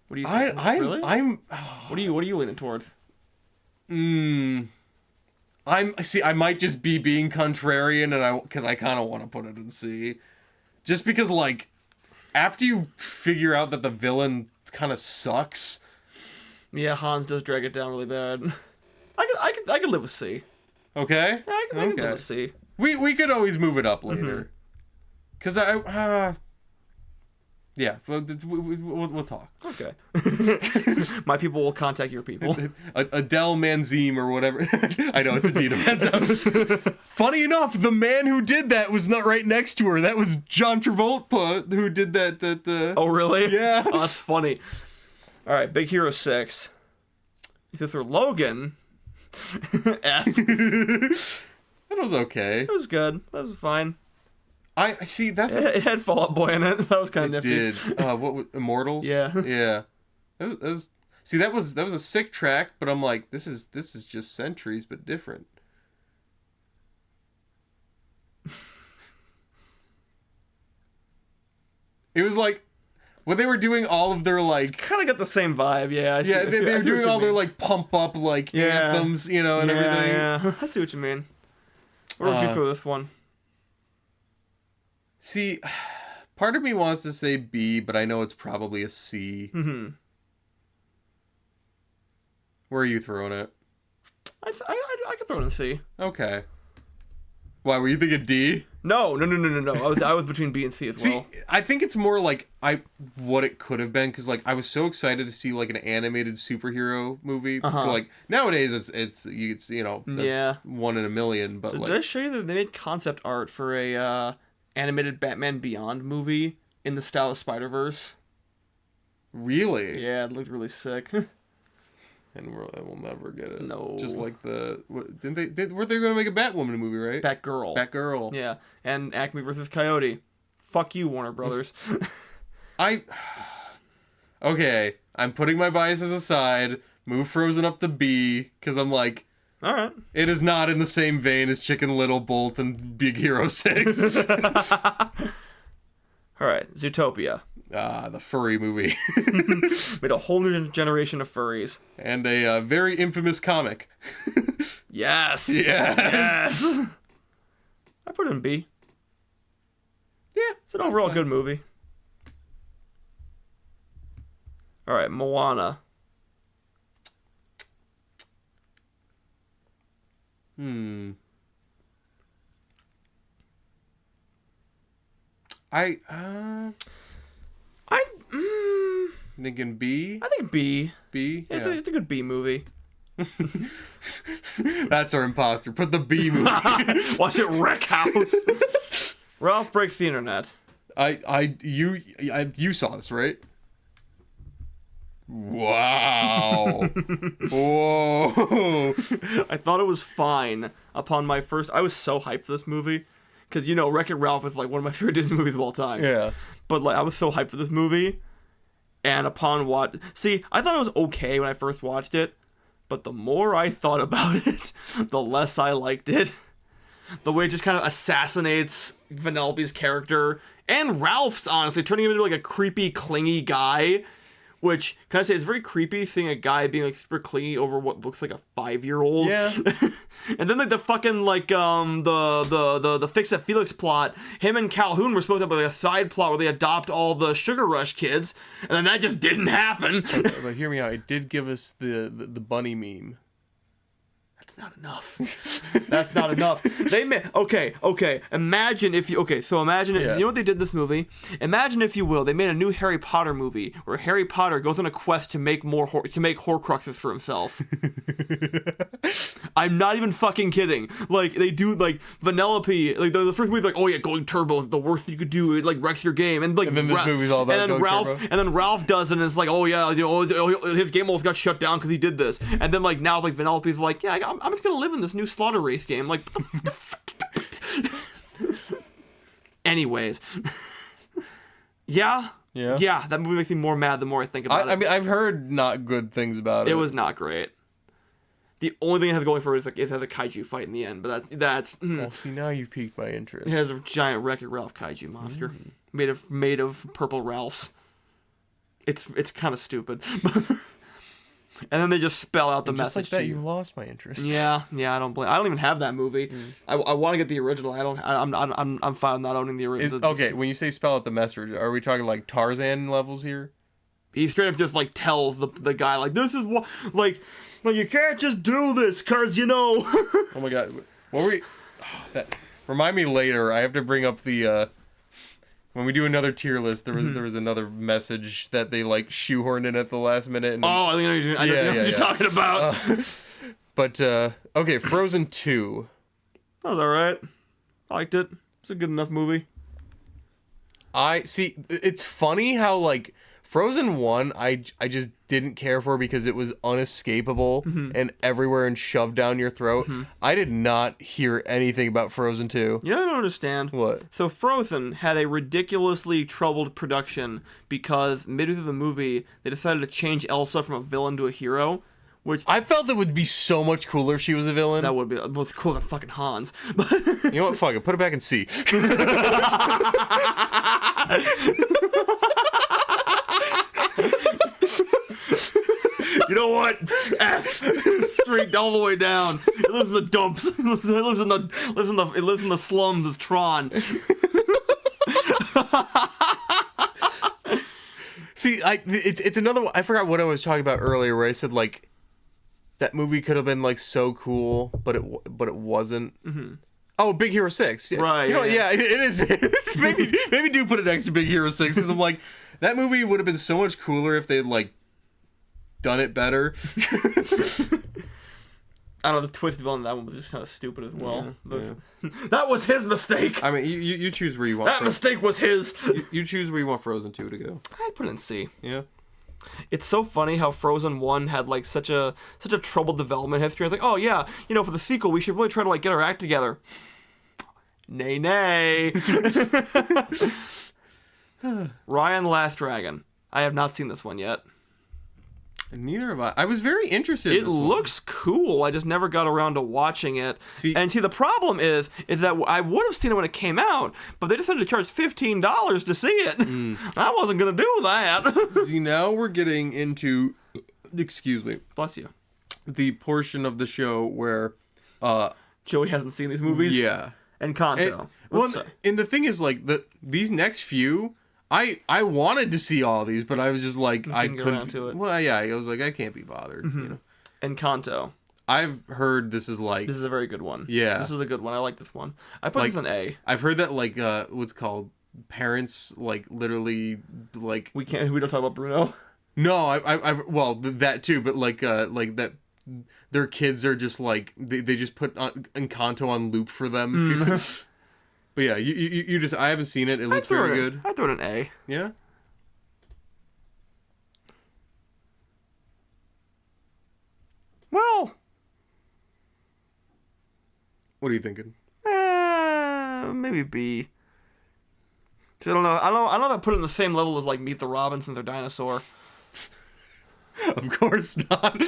What do you think? Really? What are you leaning towards? I might just be being contrarian, and because I kind of want to put it in C, just because like after you figure out that the villain kind of sucks. Yeah, Hans does drag it down really bad. I could live with C. Okay. Yeah, I could live with C. We could always move it up later. Cause yeah, we'll talk. Okay. My people will contact your people. Adele Manzim or whatever. I know, it's Adina Menzel. Funny enough, the man who did that was not right next to her. That was John Travolta who did that. Oh, really? Yeah. Oh, that's funny. All right, Big Hero 6. If you throw Logan, F. That was okay. It was good. That was fine. I see. It had Fall Out Boy in it. That was kind of nifty. It did. What was Immortals? Yeah. Yeah. It was. See, that was a sick track, but I'm like, this is just Centuries, but different. It was like when they were doing all of their like. Kind of got the same vibe, yeah. They were doing all their like pump up like anthems, and everything. Yeah, I see what you mean. Where would you throw this one? See, Part of me wants to say B, but I know it's probably a C. Mm-hmm. Where are you throwing it? I could throw it in C. Okay. Why, were you thinking D? No. I was between B and C as well. See, I think it's more like what it could have been, because like I was so excited to see like an animated superhero movie. Like nowadays it's you know, that's one in a million. But Did I show you that they made concept art for a animated Batman Beyond movie in the style of Spider-Verse? Really? Yeah, it looked really sick. And we'll never get it. No. Just like weren't they going to make a Batwoman movie, right? Batgirl. Yeah, and Acme versus Coyote. Fuck you, Warner Brothers. Okay, I'm putting my biases aside. Move Frozen up to B, because I'm like, all right. It is not in the same vein as Chicken Little, Bolt, and Big Hero 6. All right, Zootopia. The furry movie. Made a whole new generation of furries. And a very infamous comic. Yes. Yes. I put it in B. Yeah. It's an overall good movie. All right, Moana. Thinking B? I think B. B? Yeah. It's a good B movie. That's our imposter. Put the B movie. Watch it wreck house. Ralph Breaks the Internet. You saw this, right? Wow. Whoa. I thought it was fine upon my first... I was so hyped for this movie. Because, you know, Wreck-It Ralph is like one of my favorite Disney movies of all time. Yeah. But like I was so hyped for this movie. And upon see, I thought it was okay when I first watched it. But the more I thought about it, the less I liked it. The way it just kind of assassinates Vanellope's character. And Ralph's, honestly, turning him into like a creepy, clingy guy. Which, can I say, it's very creepy seeing a guy being like super clingy over what looks like a 5-year-old. Yeah. And then like the fucking like the Fix It Felix plot, him and Calhoun were supposed to have like a side plot where they adopt all the Sugar Rush kids, and then that just didn't happen. But hear me out. It did give us the bunny meme. That's not enough. That's not enough. They made okay. Imagine if you imagine if, you know what they did in this movie. Imagine if you will, they made a new Harry Potter movie where Harry Potter goes on a quest to make Horcruxes for himself. I'm not even fucking kidding. Like they do like Vanellope. Like the first movie's like, oh yeah, going turbo is the worst thing you could do. It like wrecks your game. And like then this movie's all about going turbo. And then Ralph does it, and it's like, oh yeah, you know, his game almost got shut down because he did this. And then like now like Vanellope's like, yeah, I'm just gonna live in this new Slaughter Race game. Like, anyways, yeah, that movie makes me more mad the more I think about it. I mean, I've heard not good things about it. It was not great. The only thing it has going for it is like it has a kaiju fight in the end, but that's. Well, see, now you've piqued my interest. It has a giant Wreck-It Ralph kaiju monster made of purple Ralphs. It's kind of stupid. And then they just spell out the message. Just like that, you lost my interest. Yeah. I don't even have that movie. I want to get the original. I'm fine with not owning the original. Okay, when you say spell out the message, are we talking like Tarzan levels here? He straight up just like tells the guy like, this is what like you can't just do this cause you know. Oh my god, what were we? That remind me later. I have to bring up the. When we do another tier list, there was another message that they like shoehorned in at the last minute. And I know what you're talking about. But okay, Frozen 2. That was all right. I liked it. It's a good enough movie. I see. It's funny how like Frozen 1, I just didn't care for because it was unescapable and everywhere and shoved down your throat. I did not hear anything about Frozen 2. You know, I don't understand. What? So Frozen had a ridiculously troubled production because midway through the movie, they decided to change Elsa from a villain to a hero. Which I felt it would be so much cooler if she was a villain. That would be most cool than fucking Hans. You know what? Fuck it. Put it back in C. You know what? F streaked all the way down. It lives in the dumps. It lives in the slums as Tron. See, it's another one. I forgot what I was talking about earlier, where I said like that movie could have been like so cool, but it wasn't. Mm-hmm. Oh, Big Hero 6. Yeah. Right. You know, yeah, it is. maybe do put it next to Big Hero 6, because I'm like, that movie would have been so much cooler if they'd like done it better. I don't know, the twist on that one was just kind of stupid as well. Yeah. That was his mistake. I mean, you choose where you want. That mistake was his. You choose where you want Frozen 2 to go. I'd put it in C. Yeah. It's so funny how Frozen 1 had like such a troubled development history. It's like, oh yeah, for the sequel we should really try to like get our act together. Nay. Raya and the Last Dragon. I have not seen this one yet. Neither have I. I was very interested in this one. It looks cool. I just never got around to watching it. See, the problem is that I would have seen it when it came out, but they decided to charge $15 to see it. I wasn't going to do that. See, now we're getting into, excuse me. Bless you. The portion of the show where Joey hasn't seen these movies? Yeah. And Kanto. And the thing is, like, these next few, I wanted to see all these, but I was just like, I couldn't. Get around to it. Well, yeah, I was like, I can't be bothered. Mm-hmm. And Kanto. I've heard this is like... This is a very good one. Yeah. This is a good one. I like this one. I put this in A. I've heard that, like, what's called parents, like, literally, like... We don't talk about Bruno? No, I've well, that too, but, like that... Their kids are just, like... They just put Encanto on loop for them. But yeah, you just... I haven't seen it. It looks very good. I'd throw it an A. Yeah? Well... What are you thinking? Maybe B. I don't know. I don't know if I put it in the same level as, like, Meet the Robinsons or Dinosaur. Of course not.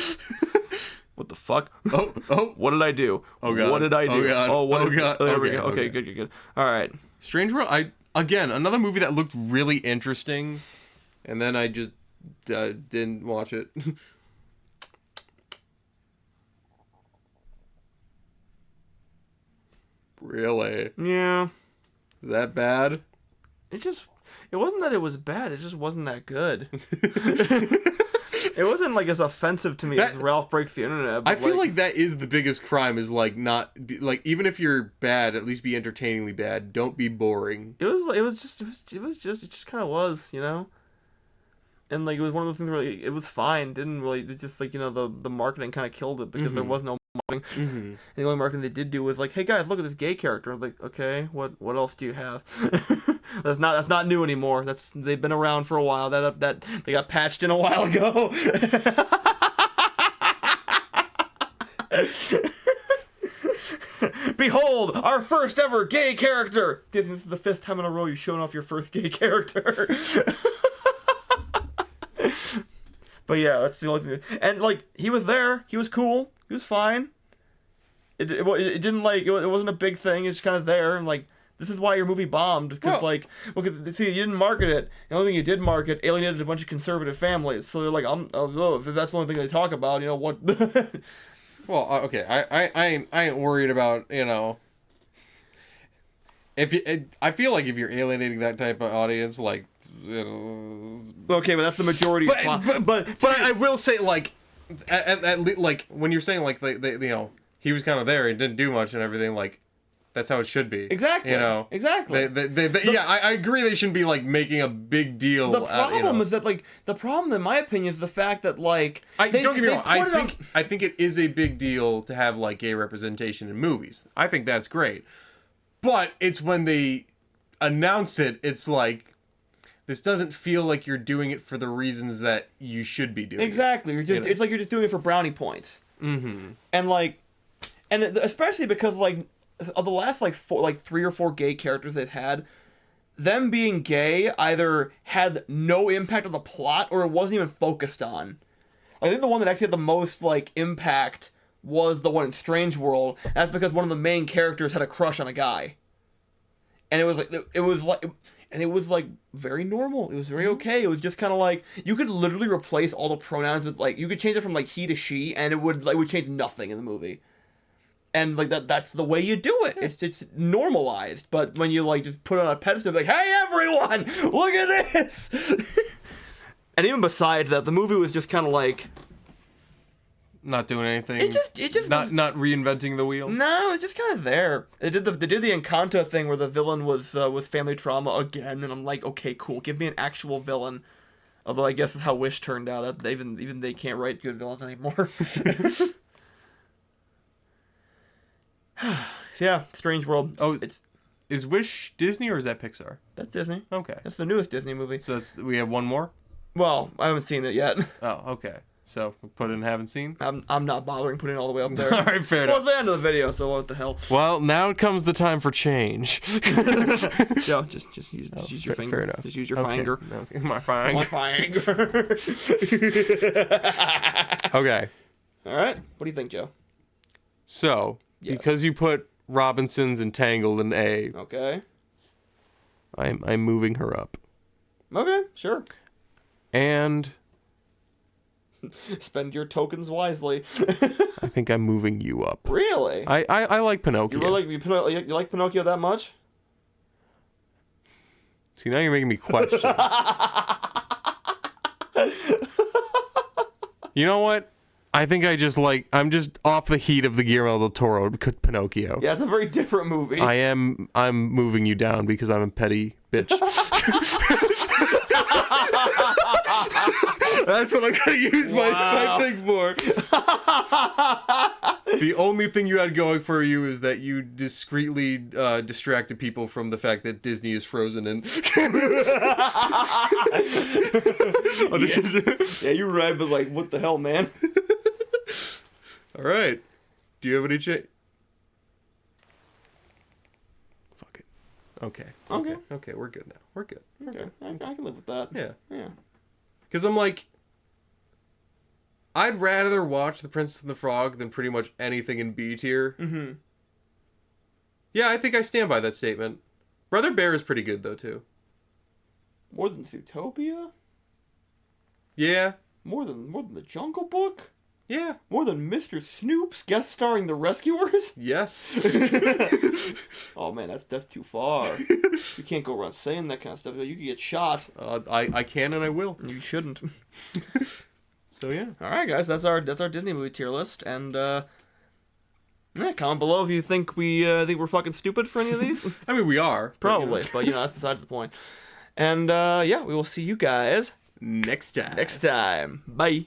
What the fuck? Oh. What did I do? Oh, God. What did I do? Oh, God. Oh, God. Oh, there we go. Okay, good. All right. Strange World, again, another movie that looked really interesting, and then I just didn't watch it. Really? Yeah. Is that bad? It wasn't that it was bad, it just wasn't that good. It wasn't like as offensive to me as Ralph Breaks the Internet. I feel like that is the biggest crime, is like like, even if you're bad, at least be entertainingly bad. Don't be boring. It just kind of was, And like it was one of those things where it was fine. It's just like, the marketing kind of killed it because there was no marketing. Mm-hmm. And the only marketing they did do was like, hey guys, look at this gay character. I was like, okay, what else do you have? That's not new anymore. They've been around for a while. That they got patched in a while ago. Behold, our first ever gay character. Disney, this is the 5th time in a row you've shown off your first gay character. But yeah, that's the only thing. And like, he was there. He was cool. He was fine. It didn't like it wasn't a big thing. It's just kind of there. And like, this is why your movie bombed, because see, you didn't market it. The only thing you did market alienated a bunch of conservative families. So they're like, if that's the only thing they talk about, what? Well, okay, I ain't worried about I feel like if you're alienating that type of audience, like. Okay, but that's the majority. But I will say, like, like when you're saying like they he was kind of there and didn't do much and everything, like that's how it should be. Exactly. Exactly. I agree. They shouldn't be like making a big deal. The problem is that the problem, in my opinion, is the fact that like don't get me wrong. I think it is a big deal to have like gay representation in movies. I think that's great, but it's when they announce it, it's like. This doesn't feel like you're doing it for the reasons that you should be doing. Exactly. It. It's like you're just doing it for brownie points. Mm-hmm. And especially because like of the last like 3 or 4 gay characters they've had, them being gay either had no impact on the plot or it wasn't even focused on. I think the one that actually had the most like impact was the one in Strange World. That's because one of the main characters had a crush on a guy, and it was like very normal. It was very okay. It was just kind of like you could literally replace all the pronouns with like you could change it from like he to she, and it would change nothing in the movie. And like that's the way you do it. It's normalized. But when you like just put it on a pedestal, like, hey everyone, look at this. And even besides that, the movie was just kind of like not doing anything. It just not was, not reinventing the wheel. no, it's just kind of there. They did the Encanto thing where the villain was family trauma again, and I'm like, okay, cool, give me an actual villain. Although I guess that's how Wish turned out. That even they can't write good villains anymore. Yeah, Strange World. Is Wish Disney or is that Pixar? That's Disney. Okay. That's the newest Disney movie. So we have one more? Well, I haven't seen it yet. Oh, okay. So put in haven't seen? I'm not bothering putting it all the way up there. All right, fair Well, enough. it's the end of the video, so what the hell? Well, now comes the time for change. Yeah, just use your finger. Fair enough. Just use your Okay. finger. Okay. My finger. My finger. Okay. All right. What do you think, Joe? So, Yes. because you put Robinson's and Tangled in A, Okay. I'm moving her up. Okay, sure. And Spend your tokens wisely. I think I'm moving you up. Really? I like Pinocchio. You like Pinocchio that much? See, now you're making me question. You know what? I think I'm just off the heat of the Guillermo del Toro Pinocchio. Yeah, it's a very different movie. I'm moving you down because I'm a petty bitch. That's what I'm gonna use my thing for. The only thing you had going for you is that you discreetly distracted people from the fact that Disney is frozen and Yeah, you're right, but like, what the hell, man? All right. Do you have any Fuck it. Okay. Okay, we're good now. We're good. Okay, I can live with that. Yeah. Yeah. Because I'm like, I'd rather watch The Princess and the Frog than pretty much anything in B tier. Mm-hmm. Yeah, I think I stand by that statement. Brother Bear is pretty good, though, too. More than Zootopia? Yeah. More than The Jungle Book? Yeah. More than Mr. Snoops guest starring The Rescuers? Yes. Oh man, that's too far. You can't go around saying that kind of stuff. You could get shot. I can and I will. You shouldn't. So yeah. All right, guys, that's our Disney movie tier list, and yeah, comment below if you think we're fucking stupid for any of these. I mean, we are. Probably, but that's besides the point. And yeah, we will see you guys next time. next time. Bye.